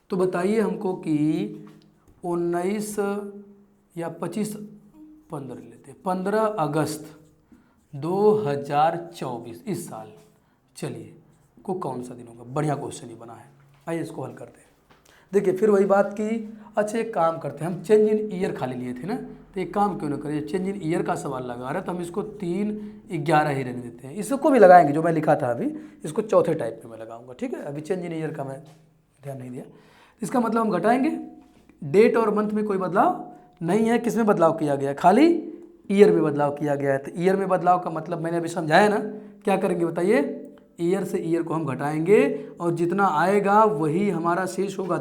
तो बताइए हमको कि 19 या 25, 15 लेते, 15 अगस्त 2024 इस साल, चलिए को कौन सा दिन होगा? बढ़िया क्वेश्चन ही बना है, आइए इसको हल करते हैं। देखिए फिर वही बात की, अच्छा एक काम करते हैं, हम चेंज इन ईयर खाली लिए थे ना, तो एक काम क्यों ना करिए, चेंज इन ईयर का सवाल लगा रहा है तो हम इसको 3/11 ही रहने देते हैं। इसको भी लगाएंगे जो मैं लिखा था अभी, इसको चौथे टाइप में मैं लगाऊंगा। ठीक है, अभी चेंज इन ईयर का मैं ध्यान नहीं दिया। इसका मतलब हम घटाएंगे, डेट और मंथ में कोई बदलाव नहीं है, किसमें बदलाव किया गया? खाली ईयर में बदलाव किया गया है। तो ईयर में बदलाव का मतलब मैंने अभी समझाया ना, क्या करेंगे बताइए? ईयर से ईयर को हम घटाएंगे और जितना आएगा वही हमारा शेष होगा।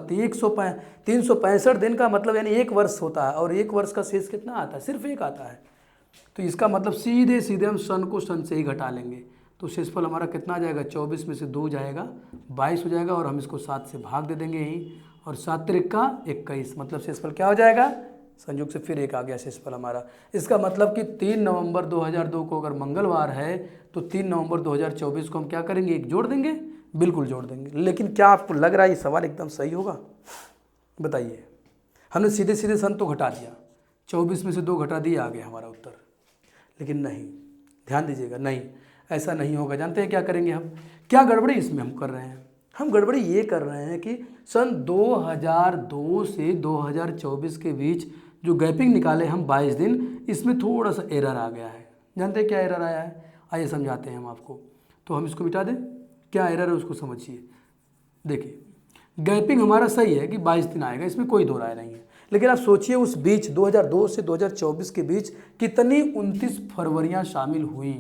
365 दिन का मतलब यानी एक वर्ष होता है, और एक वर्ष का शेष कितना आता है? सिर्फ एक आता है। तो इसका मतलब सीधे सीधे हम सन को सन से ही घटा लेंगे, तो शेषफल हमारा कितना आ जाएगा? 24 में से 2 जाएगा 22 हो जाएगा, और हम इसको 7 से भाग दे देंगे यहीं, और 7 तिरिका 21, मतलब शेषफल क्या हो जाएगा? संयोग से फिर एक आ गया शेषफल हमारा। इसका मतलब कि 3 नवंबर 2002 को अगर मंगलवार है तो 3 नवंबर 2024 को हम क्या करेंगे? एक जोड़ देंगे, बिल्कुल जोड़ देंगे। लेकिन क्या आपको लग रहा है ये सवाल एकदम सही होगा? बताइए। हमने सीधे सीधे सन तो घटा दिया, 24 में से 2 घटा दिए, आ गया हमारा उत्तर। लेकिन नहीं, ध्यान दीजिएगा, नहीं, ऐसा नहीं होगा। जानते हैं क्या करेंगे हम? क्या गड़बड़ी इसमें हम कर रहे हैं? हम गड़बड़ी ये कर रहे हैं कि सन 2002 से 2024 के बीच जो गैपिंग निकाले हम 22 दिन, इसमें थोड़ा सा एरर आ गया है। जानते हैं क्या एरर आया है? आइए समझाते हैं हम आपको। तो हम इसको मिटा दें, क्या एरर है उसको समझिए। देखिए, गैपिंग हमारा सही है कि 22 दिन आएगा, इसमें कोई दो राय नहीं है। लेकिन आप सोचिए उस बीच 2002 से 2024 के बीच कितनी 29 फरवरियाँ शामिल हुई।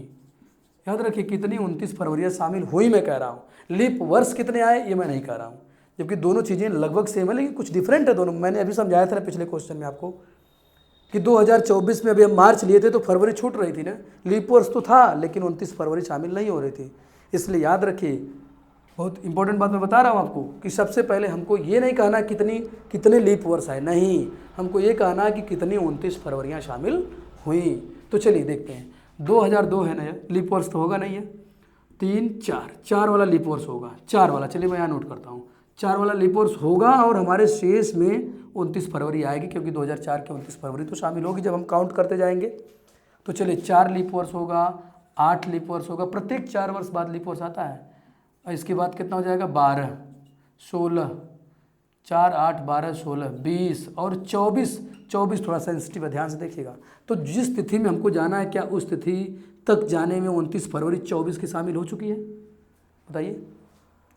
याद रखिए, कितनी 29 फरवरियाँ शामिल हुई मैं कह रहा हूँ। लीप वर्ष कितने आए ये मैं नहीं कह रहा हूँ, जबकि दोनों चीज़ें लगभग सेम है लेकिन कुछ डिफरेंट है दोनों। मैंने अभी समझाया था ना पिछले क्वेश्चन में आपको कि 2024 में अभी हम मार्च लिए थे तो फरवरी छूट रही थी ना, लीप वर्ष तो था लेकिन 29 फरवरी शामिल नहीं हो रही थी। इसलिए याद रखिए, बहुत इंपॉर्टेंट बात मैं बता रहा हूँ आपको कि सबसे पहले हमको ये नहीं कहना कितने लीप वर्ष आए, नहीं, हमको ये कहना कि कितनी 29 फरवरियाँ शामिल हुई। तो चलिए देखते हैं। 2002 है ना, लीप वर्ष तो होगा नहीं है। 3 4 वाला लीप वर्ष होगा, 4 वाला, चलिए मैं यहाँ नोट करता हूँ, 4 वाला लीप वर्ष होगा और हमारे शेष में 29 फरवरी आएगी, क्योंकि 2004 के 29 फरवरी तो शामिल होगी जब हम काउंट करते जाएंगे। तो चलिए 4 लीप वर्ष होगा, 8 लीप वर्ष होगा, प्रत्येक 4 वर्ष बाद लीप वर्ष आता है। और इसके बाद कितना हो जाएगा? 12 16, 4 8 12 16 20 और 24 थोड़ा सेंसिटिव है, ध्यान से देखिएगा। तो जिस तिथि में हमको जाना है, क्या उस तिथि तक जाने में 29 फरवरी 24 की शामिल हो चुकी है? बताइए।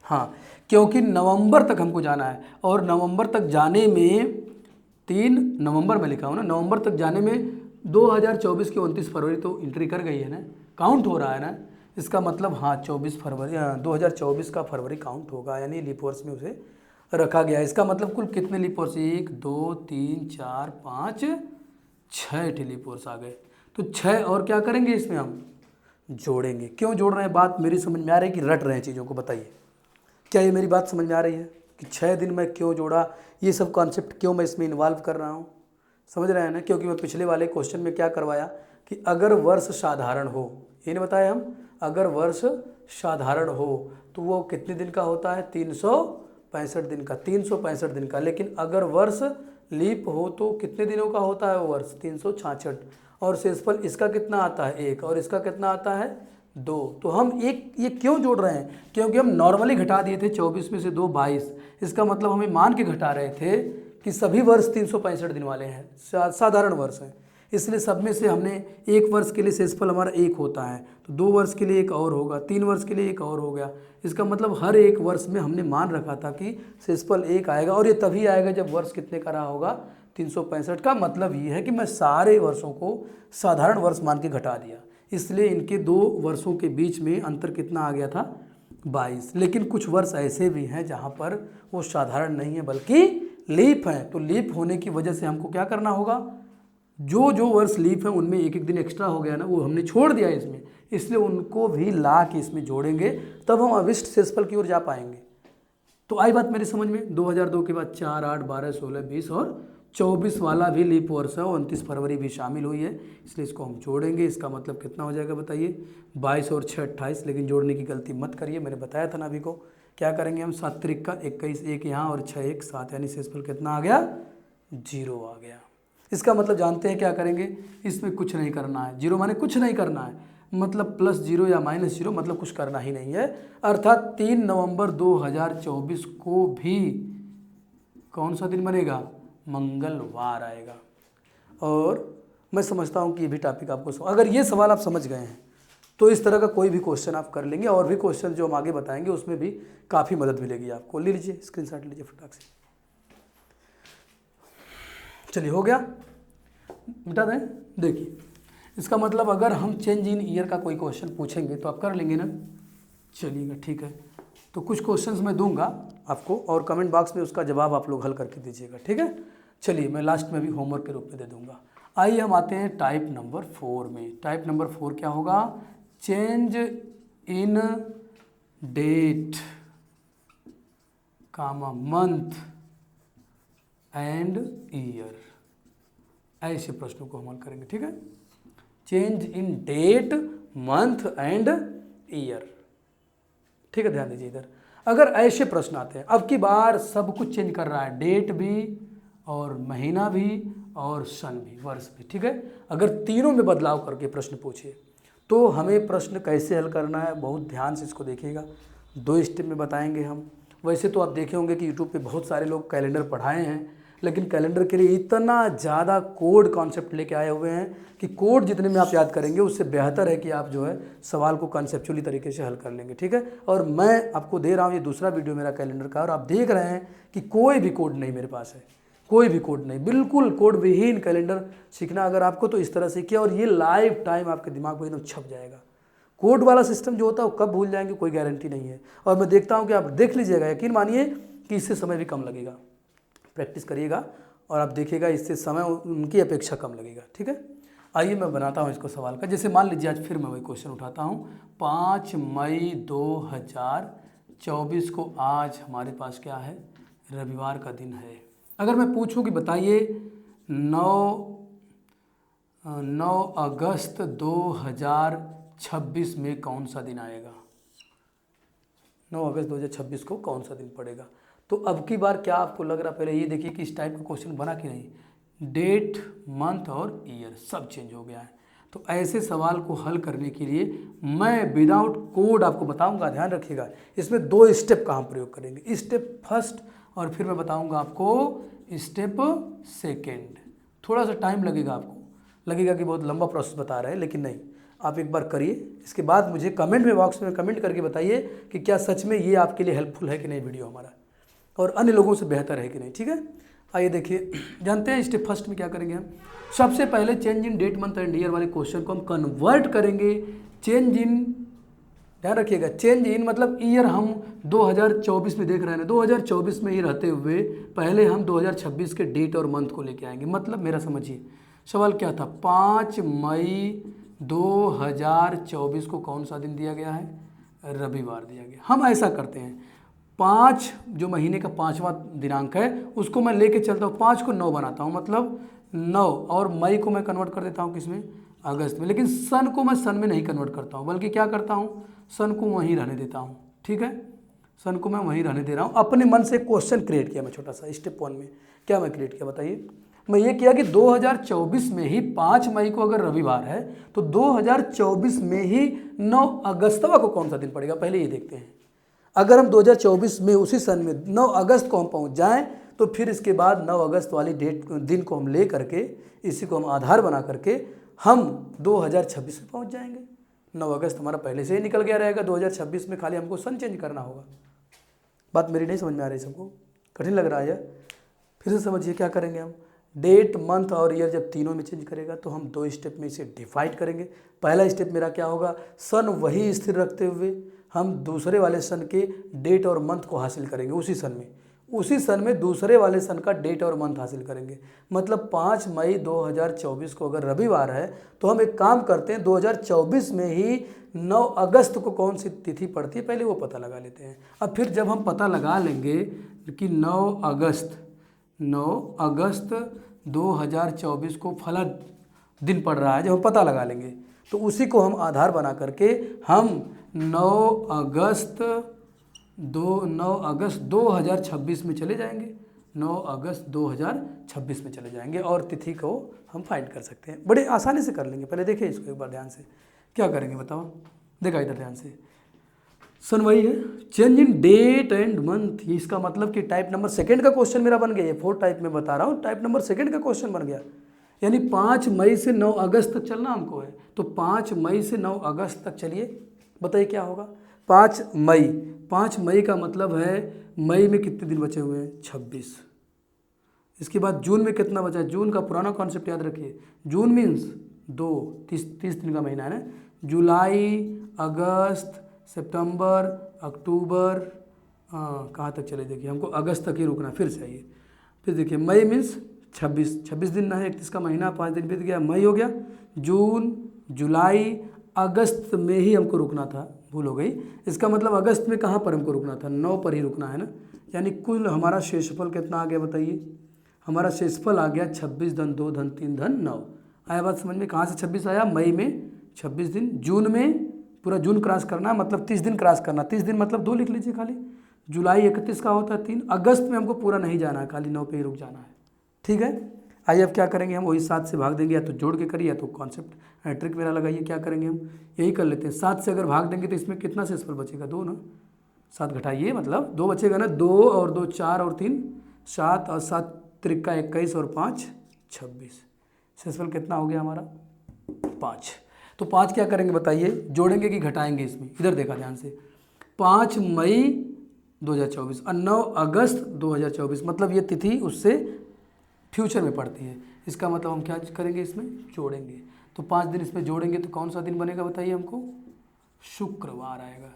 हाँ, क्योंकि नवंबर तक हमको जाना है, और नवंबर तक जाने में 3 नवंबर में लिखा हूँ ना, नवंबर तक जाने में 2024 की 29 फरवरी तो एंट्री कर गई है ना, काउंट हो रहा है ना। इसका मतलब हाँ 24 फरवरी 2024 का फरवरी काउंट होगा, यानी लीप वर्ष में उसे रखा गया है। इसका मतलब कुल कितने लीप वर्ष? 1 2 3 4 5 6 लीप वर्ष आ गए। तो 6 और क्या करेंगे इसमें हम? जोड़ेंगे। क्यों जोड़ रहे हैं? बात मेरी समझ में आ रही है कि रट रहे हैं चीज़ों को? बताइए, क्या ये मेरी बात समझ में आ रही है कि 6 दिन मैं क्यों जोड़ा, ये सब कॉन्सेप्ट क्यों मैं इसमें इन्वॉल्व कर रहा हूँ? समझ रहे हैं ना? क्योंकि मैं पिछले वाले क्वेश्चन में क्या करवाया कि अगर वर्ष साधारण हो, ये नहीं बताया हम, अगर वर्ष साधारण हो तो वो कितने दिन का होता है? 365 दिन का, 365 दिन का। लेकिन अगर वर्ष लीप हो तो कितने दिनों का होता है वो वर्ष? 366। और शेषफल इसका कितना आता है? 1, और इसका कितना आता है? 2। तो हम ये क्यों जोड़ रहे हैं? क्योंकि हम नॉर्मली घटा दिए थे, 24 में से 2 22। इसका मतलब हमें मान के घटा रहे थे कि सभी वर्ष 365 दिन वाले हैं, साधारण वर्ष हैं। इसलिए सब में से हमने एक वर्ष के लिए शेषफल हमारा 1 होता है, तो 2 वर्ष के लिए एक और होगा, 3 वर्ष के लिए एक और हो गया। इसका मतलब हर एक वर्ष में हमने मान रखा था कि शेषफल 1 आएगा, और ये तभी आएगा जब वर्ष कितने का रहा होगा? 365 का। मतलब ये है कि मैं सारे वर्षों को साधारण वर्ष मान के घटा दिया, इसलिए इनके 2 वर्षों के बीच में अंतर कितना आ गया था? 22। लेकिन कुछ वर्ष ऐसे भी हैं जहाँ पर वो साधारण नहीं है बल्कि लीप हैं। तो लीप होने की वजह से हमको क्या करना होगा? जो वर्ष लीप है उनमें एक एक दिन एक्स्ट्रा हो गया ना, वो हमने छोड़ दिया इसमें, इसलिए उनको भी ला के इसमें जोड़ेंगे, तब हम अभिष्ट शेषफल की ओर जा पाएंगे। तो आई बात मेरी समझ में? 2002 के बाद 4 8 12 16 20 और 24 वाला भी लीप वर्ष है, 29 फरवरी भी शामिल हुई है, इसलिए इसको हम जोड़ेंगे। इसका मतलब कितना हो जाएगा बताइए? 22 और 6 28। लेकिन जोड़ने की गलती मत करिए, मैंने बताया था ना अभी को। क्या करेंगे हम? 7 तिरिका 21, 1 यहाँ और 6 1 7, यानी शेषफल कितना आ गया? 0 आ गया। इसका मतलब जानते हैं क्या करेंगे? इसमें कुछ नहीं करना है। 0 माने कुछ नहीं करना है, मतलब +0 या -0, मतलब कुछ करना ही नहीं है। अर्थात 3 नवंबर 2024 को भी कौन सा दिन बनेगा? मंगलवार आएगा। और मैं समझता हूँ कि ये भी टॉपिक आपको अगर ये सवाल आप समझ गए हैं तो इस तरह का कोई भी क्वेश्चन आप कर लेंगे, और भी क्वेश्चन जो हम आगे बताएंगे उसमें भी काफ़ी मदद मिलेगी आपको। ले लीजिए, स्क्रीनशॉट लीजिए फटाक से। चलिए, हो गया, मिटा दें। देखिए, इसका मतलब अगर हम चेंज इन ईयर का कोई क्वेश्चन पूछेंगे तो आप कर लेंगे ना? चलिएगा ठीक है। तो कुछ क्वेश्चंस मैं दूंगा आपको और कमेंट बॉक्स में उसका जवाब आप लोग हल करके दीजिएगा, ठीक है। चलिए मैं लास्ट में भी होमवर्क के रूप में दे दूंगा। आइए हम आते हैं टाइप नंबर 4 में। टाइप नंबर 4 क्या होगा? Change in date comma month and year, ऐसे प्रश्नों को हम हल करेंगे, ठीक है। Change in date month and year, ठीक है। ध्यान दीजिए इधर, अगर ऐसे प्रश्न आते हैं, अब की बार सब कुछ चेंज कर रहा है, डेट भी और महीना भी और सन भी, वर्ष भी, ठीक है। अगर तीनों में बदलाव करके प्रश्न पूछिए तो हमें प्रश्न कैसे हल करना है, बहुत ध्यान से इसको देखिएगा। 2 स्टेप में बताएंगे हम। वैसे तो आप देखे होंगे कि यूट्यूब पे बहुत सारे लोग कैलेंडर पढ़ाए हैं, लेकिन कैलेंडर के लिए इतना ज़्यादा कोड कॉन्सेप्ट लेके आए हुए हैं कि कोड जितने में आप याद करेंगे उससे बेहतर है कि आप जो है सवाल को कॉन्सेप्चुअली तरीके से हल कर लेंगे, ठीक है। और मैं आपको दे रहा हूँ ये दूसरा वीडियो मेरा कैलेंडर का, और आप देख रहे हैं कि कोई भी कोड नहीं मेरे पास है, कोई भी कोड नहीं, बिल्कुल कोड विहीन कैलेंडर सीखना अगर आपको तो इस तरह सीखिए, और ये लाइफ टाइम आपके दिमाग में एकदम छप जाएगा। कोड वाला सिस्टम जो होता है वो कब भूल जाएंगे कोई गारंटी नहीं है, और मैं देखता हूँ कि आप देख लीजिएगा, यकीन मानिए कि इससे समय भी कम लगेगा। प्रैक्टिस करिएगा और आप देखिएगा इससे समय उनकी अपेक्षा कम लगेगा, ठीक है। आइए मैं बनाता हूँ इसको सवाल का। जैसे मान लीजिए आज फिर मैं वही क्वेश्चन उठाता हूँ। 5 मई 2024 को आज हमारे पास क्या है? रविवार का दिन है। अगर मैं पूछूं कि बताइए 9 अगस्त 2026 में कौन सा दिन आएगा? 9 अगस्त 2026 को कौन सा दिन पड़ेगा? तो अब की बार क्या आपको लग रहा, पहले ये देखिए कि इस टाइप का क्वेश्चन बना कि नहीं। डेट, मंथ और ईयर सब चेंज हो गया है। तो ऐसे सवाल को हल करने के लिए मैं विदाउट कोड आपको बताऊंगा, ध्यान रखिएगा। इसमें 2 स्टेप का हम प्रयोग करेंगे, स्टेप फर्स्ट और फिर मैं बताऊंगा आपको स्टेप सेकेंड। थोड़ा सा टाइम लगेगा, आपको लगेगा कि बहुत लंबा प्रोसेस बता रहे हैं, लेकिन नहीं, आप एक बार करिए। इसके बाद मुझे कमेंट में बॉक्स में कमेंट करके बताइए कि क्या सच में ये आपके लिए हेल्पफुल है कि नहीं वीडियो हमारा, और अन्य लोगों से बेहतर है कि नहीं, ठीक है। आइए देखिए, जानते हैं स्टेप फर्स्ट में क्या करेंगे हम। सबसे पहले change in date, month and year वाले क्वेश्चन को हम कन्वर्ट करेंगे चेंज इन, ध्यान रखिएगा, चेंज इन मतलब ईयर हम 2024 में देख रहे हैं, 2024 में ये रहते हुए पहले हम 2026 के डेट और मंथ को लेके आएंगे। मतलब मेरा समझिए सवाल क्या था, 5 मई 2024 को कौन सा दिन दिया गया है? रविवार दिया गया। हम ऐसा करते हैं, 5 जो महीने का 5वां दिनांक है उसको मैं लेके चलता हूँ, 5 को 9 बनाता हूँ, मतलब 9, और मई को मैं कन्वर्ट कर देता हूँ किसमें? अगस्त में। लेकिन सन को मैं सन में नहीं कन्वर्ट करता हूँ, बल्कि क्या करता हूँ, सन को वहीं रहने देता हूँ, ठीक है। सन को मैं वहीं रहने दे रहा हूँ। अपने मन से क्वेश्चन क्रिएट किया मैं छोटा सा, स्टेप 1 में क्या मैं क्रिएट किया बताइए। मैं ये किया कि 2024 में ही 5 मई को अगर रविवार है तो 2024 में ही 9 अगस्तवा को कौन सा दिन पड़ेगा, पहले ये देखते हैं। अगर हम 2024 में उसी सन में 9 अगस्त को हम पहुंच जाएं तो फिर इसके बाद 9 अगस्त वाली दिन को हम ले करके, इसी को हम आधार बना करके हम 2026 में पहुंच जाएंगे। 9 अगस्त हमारा पहले से ही निकल गया रहेगा, 2026 में खाली हमको सन चेंज करना होगा। बात मेरी नहीं समझ में आ रही सबको? कठिन लग रहा है? फिर से समझिए क्या करेंगे हम। डेट, मंथ और ईयर जब तीनों में चेंज करेगा तो हम 2 स्टेप में इसे डिवाइड करेंगे। पहला स्टेप मेरा क्या होगा, सन वही स्थिर रखते हुए हम दूसरे वाले सन के डेट और मंथ को हासिल करेंगे उसी सन में, उसी सन में दूसरे वाले सन का डेट और मंथ हासिल करेंगे। मतलब 5 मई 2024 को अगर रविवार है तो हम एक काम करते हैं, 2024 में ही 9 अगस्त को कौन सी तिथि पड़ती है पहले वो पता लगा लेते हैं। अब फिर जब हम पता लगा लेंगे कि 9 अगस्त 2024 को फला दिन पड़ रहा है, जब हम पता लगा लेंगे तो उसी को हम आधार बना करके हम 9 अगस्त 2026 में चले जाएंगे, 9 अगस्त 2026 में चले जाएंगे और तिथि को हम फाइंड कर सकते हैं। बड़े आसानी से कर लेंगे। पहले देखिए इसको एक बार ध्यान से, क्या करेंगे बताओ, देखा इधर ध्यान से। सन वही है, change in date and month, इसका मतलब कि टाइप नंबर सेकंड का क्वेश्चन मेरा बन गया। ये 4 टाइप में बता रहा हूँ, टाइप नंबर सेकंड का क्वेश्चन बन गया। यानी 5 मई से 9 अगस्त तक चलना हमको है, तो 5 मई से 9 अगस्त तक चलिए, बताइए क्या होगा। 5 मई का मतलब है मई में कितने दिन बचे हुए हैं? 26। इसके बाद जून में कितना बचा है? जून का पुराना कॉन्सेप्ट याद रखिए, जून मीन्स 30 दिन का महीना है ना। जुलाई, अगस्त, सितंबर, अक्टूबर, कहाँ तक चले, देखिए हमको अगस्त तक ही रुकना, फिर से आइए। फिर देखिए मई मीन्स 26 दिन ना है, 31 का महीना, 5 दिन बीत गया, मई हो गया, जून, जुलाई, अगस्त में ही हमको रुकना था, भूल हो गई। इसका मतलब अगस्त में कहाँ पर हमको रुकना था, 9 पर ही रुकना है ना। यानी कुल हमारा शेषफल कितना आ गया बताइए, हमारा शेषफल आ गया 26 धन 2 धन 3 धन 9। आया बात समझ में, कहाँ से 26 आया, मई में 26 दिन, जून में पूरा जून क्रॉस करना मतलब 30 दिन क्रॉस करना, 30 दिन मतलब 2 लिख लीजिए खाली, जुलाई 31 का होता है 3, अगस्त में हमको पूरा नहीं जाना है, खाली 9 पे ही रुक जाना है, ठीक है। आइए अब क्या करेंगे हम, वही 7 से भाग देंगे, या तो जोड़ के करिए या तो कॉन्सेप्ट ट्रिक मेरा लगाइए। क्या करेंगे हम, यही कर लेते हैं, 7 से अगर भाग देंगे तो इसमें कितना शेषफल बचेगा, 2 ना, 7 घटाइए मतलब 2 बचेगा ना, 2 और 2 4 और 3 7 और 7 त्रिका 21 और 5 26, शेषफल कितना हो गया हमारा 5। तो 5 क्या करेंगे बताइए, जोड़ेंगे कि घटाएंगे इसमें, इधर देखा ध्यान से, 5 मई 2024 और 9 अगस्त 2024, मतलब ये तिथि उससे फ्यूचर में पड़ती है, इसका मतलब हम क्या करेंगे, इसमें जोड़ेंगे। तो 5 दिन इसमें जोड़ेंगे तो कौन सा दिन बनेगा बताइए हमको, शुक्रवार आएगा।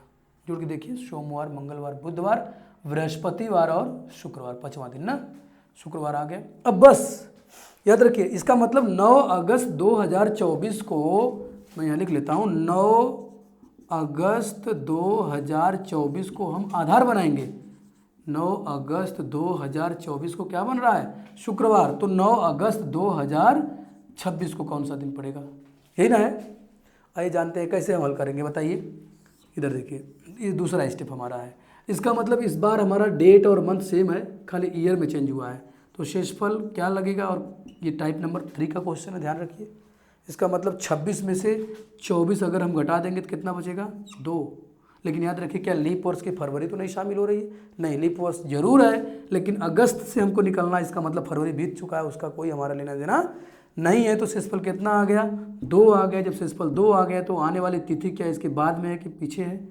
जोड़ के देखिए, सोमवार, मंगलवार, बुधवार, बृहस्पतिवार और शुक्रवार, 5वां दिन ना, शुक्रवार आ गया। अब बस याद रखिए, इसका मतलब 9 अगस्त 2024 को मैं यहाँ लिख लेता हूँ, 9 अगस्त 2024 को हम आधार बनाएंगे। 9 अगस्त 2024 को क्या बन रहा है, शुक्रवार, तो 9 अगस्त 2026 को कौन सा दिन पड़ेगा, यही ना है। आइए जानते हैं कैसे हम हल करेंगे बताइए। इधर देखिए, ये दूसरा स्टेप हमारा है, इसका मतलब इस बार हमारा डेट और मंथ सेम है, खाली ईयर में चेंज हुआ है। तो शेषफल क्या लगेगा, और ये टाइप नंबर 3 का क्वेश्चन है, ध्यान रखिए। इसका मतलब 26 में से 24 अगर हम घटा देंगे तो कितना बचेगा, 2। लेकिन याद रखिए, क्या लीप वर्ष की फरवरी तो नहीं शामिल हो रही है, नहीं, लीप वर्ष जरूर है, लेकिन अगस्त से हमको निकलना, इसका मतलब फरवरी बीत चुका है, उसका कोई हमारा लेना देना नहीं है। तो शेषफल कितना आ गया, 2 आ गया। जब शेषफल 2 आ गया तो आने वाली तिथि क्या इसके बाद में है कि पीछे है,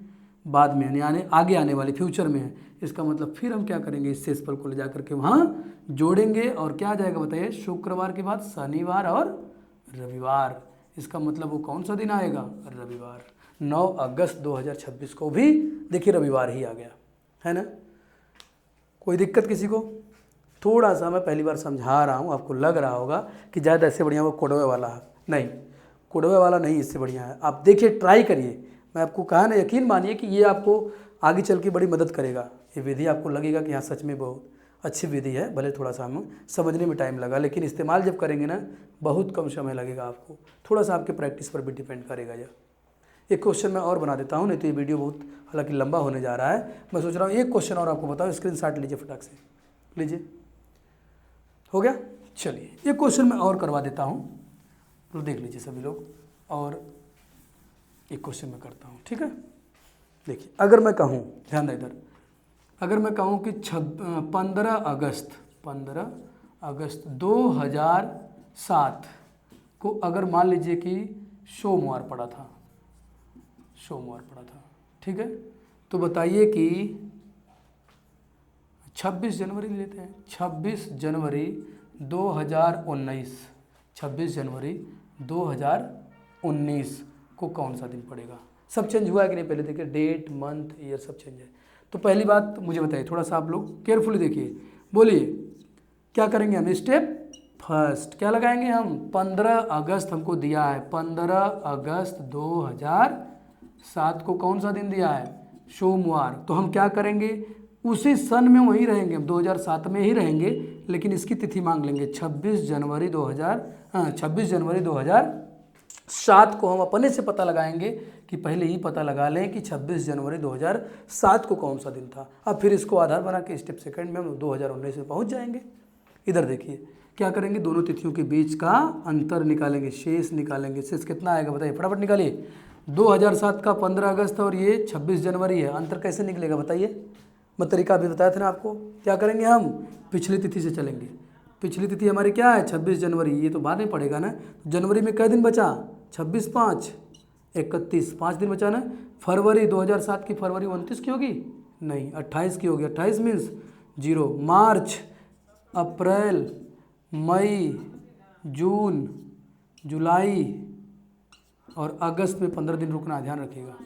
बाद में, यानी आगे आने वाले फ्यूचर में है। इसका मतलब फिर हम क्या करेंगे, इस शेषफल को ले जाकर के वहाँ जोड़ेंगे, और क्या आ जाएगा बताइए, शुक्रवार के बाद शनिवार और रविवार। इसका मतलब वो कौन सा दिन आएगा, रविवार। 9 अगस्त 2026 को भी देखिए रविवार ही आ गया, है ना। कोई दिक्कत किसी को, थोड़ा सा मैं पहली बार समझा रहा हूँ, आपको लग रहा होगा कि ज़्यादा इससे बढ़िया वो कोडवे वाला है, नहीं, कोडवे वाला नहीं, इससे बढ़िया है। आप देखिए, ट्राई करिए, मैं आपको कहा ना, यकीन मानिए कि ये आपको आगे चल के बड़ी मदद करेगा। ये विधि आपको लगेगा कि हाँ सच में बहुत अच्छी विधि है, भले थोड़ा सा हम समझने में टाइम लगा, लेकिन इस्तेमाल जब करेंगे ना, बहुत कम समय लगेगा आपको। थोड़ा सा आपके प्रैक्टिस पर भी डिपेंड करेगा। यह एक क्वेश्चन मैं और बना देता हूँ, नहीं तो ये वीडियो बहुत हालांकि लंबा होने जा रहा है। मैं सोच रहा हूँ एक क्वेश्चन और आपको बताओ, स्क्रीनशॉट लीजिए फटाक से, लीजिए, हो गया। चलिए एक क्वेश्चन मैं और करवा देता हूँ, तो देख लीजिए सभी लोग, और एक क्वेश्चन मैं करता हूँ, ठीक है। देखिए, अगर मैं कहूँ, ध्यान दें इधर, अगर मैं कहूँ कि 15 अगस्त 2007 को अगर मान लीजिए कि सोमवार पड़ा था, ठीक है, तो बताइए कि 26 जनवरी लेते हैं, 26 जनवरी 2019 को कौन सा दिन पड़ेगा। सब चेंज हुआ है कि नहीं, पहले देखिए, डेट, मंथ, ईयर सब चेंज है। तो पहली बात मुझे बताइए, थोड़ा सा आप लोग केयरफुली देखिए, बोलिए क्या करेंगे हम। स्टेप फर्स्ट क्या लगाएंगे हम, 15 अगस्त हमको दिया है, 15 अगस्त 2007 को कौन सा दिन दिया है, सोमवार। तो हम क्या करेंगे, उसी सन में वहीं रहेंगे, हम 2007 में ही रहेंगे, लेकिन इसकी तिथि मांग लेंगे 26 जनवरी 2007 को हम अपने से पता लगाएंगे कि पहले ही पता लगा लें कि 26 जनवरी 2007 को कौन सा दिन था। अब फिर इसको आधार बना के स्टेप सेकंड में हम 2019 में पहुंच जाएंगे। इधर देखिए क्या करेंगे, दोनों तिथियों के बीच का अंतर निकालेंगे, शेष निकालेंगे। शेष कितना आएगा बताइए, फटाफट निकालिए। 2007 का 15 अगस्त और ये 26 जनवरी है, अंतर कैसे निकलेगा बताइए। मैं तरीका अभी बताया था ना आपको। क्या करेंगे हम, पिछली तिथि से चलेंगे। पिछली तिथि हमारी क्या है, 26 जनवरी, ये तो बाद में पड़ेगा ना। जनवरी में कै दिन बचा, 26 5 31, 5 दिन बचा ना। फरवरी 2007 की फरवरी 29 की होगी, नहीं 28 की होगी, 28 मीन्स 0। मार्च, अप्रैल, मई, जून, जुलाई और अगस्त में 15 दिन रुकना, ध्यान रखिएगा।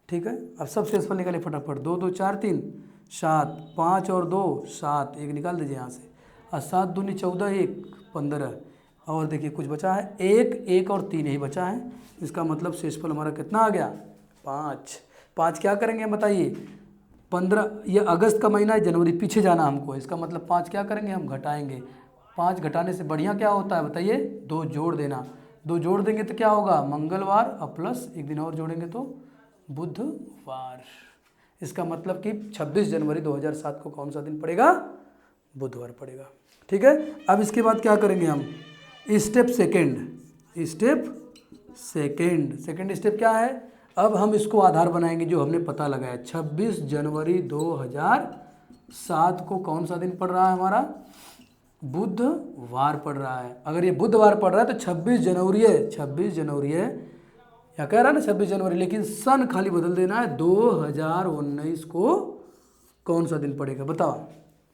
ठीक है। अब सब शेषफल निकालिए फटाफट। 2 2 4 3 7, 5 और 2 7, एक निकाल दीजिए यहाँ से। और 7 दूनी 14, 1 15, और देखिए कुछ बचा है 1 1 और 3 यही बचा है। इसका मतलब शेषफल हमारा कितना आ गया 5। 5 क्या करेंगे बताइए, 15, ये अगस्त का महीना है, जनवरी पीछे जाना हमको, इसका मतलब 5 क्या करेंगे हम घटाएंगे। 5 घटाने से बढ़िया क्या होता है बताइए, 2 जोड़ देना। 2 जोड़ देंगे तो क्या होगा मंगलवार, और प्लस एक दिन और जोड़ेंगे तो बुधवार। इसका मतलब कि 26 जनवरी 2007 को कौन सा दिन पड़ेगा, बुधवार पड़ेगा। ठीक है। अब इसके बाद क्या करेंगे हम, स्टेप सेकेंड। सेकेंड स्टेप क्या है, अब हम इसको आधार बनाएंगे जो हमने पता लगाया। 26 जनवरी 2007 को कौन सा दिन पड़ रहा है हमारा, बुधवार पड़ रहा है। अगर ये बुधवार पड़ रहा है तो 26 जनवरी है, या कह रहा है ना 26 जनवरी, लेकिन सन खाली बदल देना है। 2019 को कौन सा दिन पड़ेगा बताओ।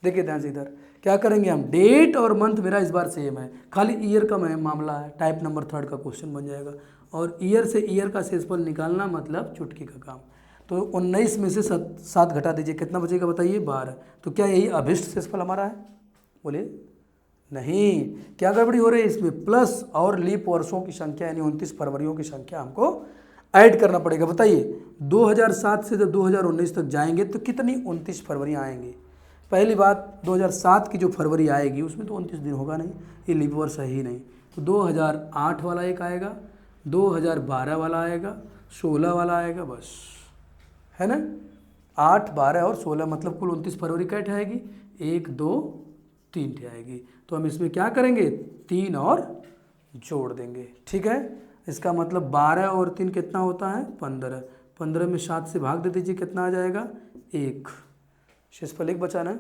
देखिए ध्यान से इधर क्या करेंगे हम, डेट और मंथ मेरा इस बार सेम है, खाली ईयर का मामला है, टाइप नंबर 3 का क्वेश्चन बन जाएगा। और ईयर से ईयर का शेषफल निकालना मतलब चुटकी का काम। तो 19 में से 7 घटा दीजिए, कितना बचेगा बताइए 12। तो क्या यही अभिष्ट शेषफल हमारा है, बोलिए नहीं। क्या गड़बड़ी हो रही है इसमें, प्लस और लीप वर्षों की संख्या यानी 29 फरवरियों की संख्या हमको ऐड करना पड़ेगा। बताइए 2007 से जब 2019 तक जाएंगे तो कितनी 29 फरवरियाँ आएंगी। पहली बात 2007 की जो फरवरी आएगी उसमें तो 29 दिन होगा नहीं, ये लीप वर्ष है ही नहीं। तो 2008 वाला एक आएगा, 2012 वाला आएगा, 16 वाला आएगा, बस है ना। 8 12 और 16 मतलब कुल 29 फरवरी कैट आएगी, 1 2 3 आएगी। तो हम इसमें क्या करेंगे 3 और जोड़ देंगे। ठीक है। इसका मतलब 12 और 3 कितना होता है 15। 15 में 7 से भाग दे दीजिए, कितना आ जाएगा 1। शेषफल 1 बचाना है,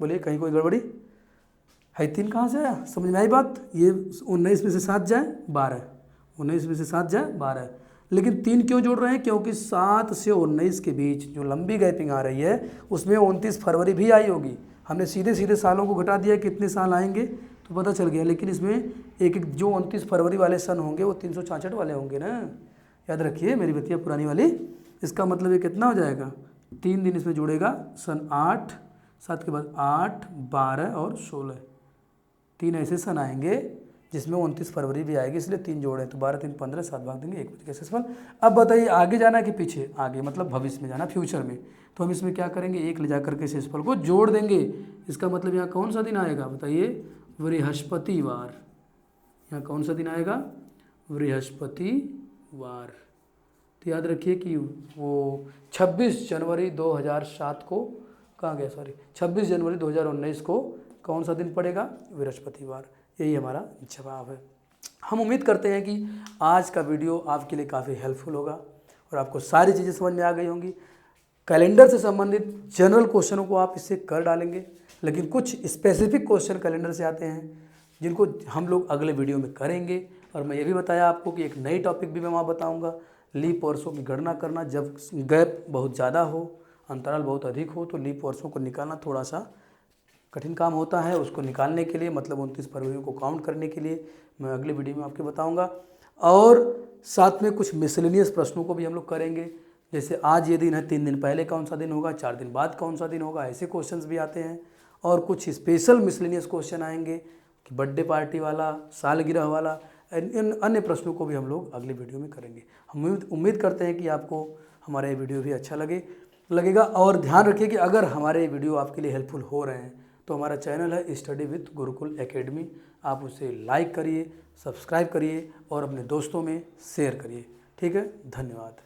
बोलिए कहीं कोई गड़बड़ी है। 3 कहाँ से आया, समझ में आई बात। ये 19 में से 7 जाए 12, 19 में से 7 जाए 12, लेकिन 3 क्यों जोड़ रहे हैं, क्योंकि 7 से 19 के बीच जो लंबी गैपिंग आ रही है उसमें 29 फरवरी भी आई होगी। हमने सीधे सीधे सालों को घटा दिया, कितने साल आएंगे तो पता चल गया। लेकिन इसमें एक एक जो 29 फरवरी वाले सन होंगे वो 366 वाले होंगे ना, याद रखिए मेरी बतिया पुरानी वाली। इसका मतलब ये कितना हो जाएगा, 3 दिन इसमें जोड़ेगा, सन 8, 7 के बाद 8 12 और 16, 3 ऐसे सन आएंगे जिसमें 29 फरवरी भी आएगी, इसलिए 3 जोड़े तो 12 3 15, 7 भाग देंगे 1 बच गया शेषफल। अब बताइए आगे जाना कि पीछे, आगे मतलब भविष्य में जाना, फ्यूचर में। तो हम इसमें क्या करेंगे, 1 ले जा करके शेषफल को जोड़ देंगे। इसका मतलब यहाँ कौन सा दिन आएगा बताइए, बृहस्पतिवार। यहाँ कौन सा दिन आएगा, बृहस्पतिवार। तो याद रखिए कि वो 26 जनवरी 2007 को, कहाँ गया सॉरी, 26 जनवरी 2019 को कौन सा दिन पड़ेगा, बृहस्पतिवार। यही हमारा जवाब है। हम उम्मीद करते हैं कि आज का वीडियो आपके लिए काफ़ी हेल्पफुल होगा और आपको सारी चीज़ें समझ में आ गई होंगी। कैलेंडर से संबंधित जनरल क्वेश्चनों को आप इससे कर डालेंगे, लेकिन कुछ स्पेसिफिक क्वेश्चन कैलेंडर से आते हैं जिनको हम लोग अगले वीडियो में करेंगे। और मैं ये भी बताया आपको कि एक नई टॉपिक भी मैं वहाँ बताऊँगा, लीप वर्षों की गणना करना। जब गैप बहुत ज़्यादा हो, अंतराल बहुत अधिक हो, तो लीप वर्षों को निकालना थोड़ा सा कठिन काम होता है। उसको निकालने के लिए मतलब 29 फरवरी को काउंट करने के लिए मैं अगले वीडियो में आपको बताऊंगा। और साथ में कुछ मिसलेनियस प्रश्नों को भी हम लोग करेंगे, जैसे आज ये दिन है, 3 दिन पहले कौन सा दिन होगा, 4 दिन बाद कौन सा दिन होगा, ऐसे क्वेश्चंस भी आते हैं। और कुछ स्पेशल मिसलेनियस क्वेश्चन आएंगे कि बर्थडे पार्टी वाला, सालगिरह वाला, इन अन्य प्रश्नों को भी हम लोग अगले वीडियो में करेंगे। हम उम्मीद करते हैं कि आपको हमारा ये वीडियो भी अच्छा लगेगा। और ध्यान रखिए कि अगर हमारे वीडियो आपके लिए हेल्पफुल हो रहे हैं तो हमारा चैनल है स्टडी विथ गुरुकुल एकेडमी, आप उसे लाइक करिए, सब्सक्राइब करिए और अपने दोस्तों में शेयर करिए। ठीक है, धन्यवाद।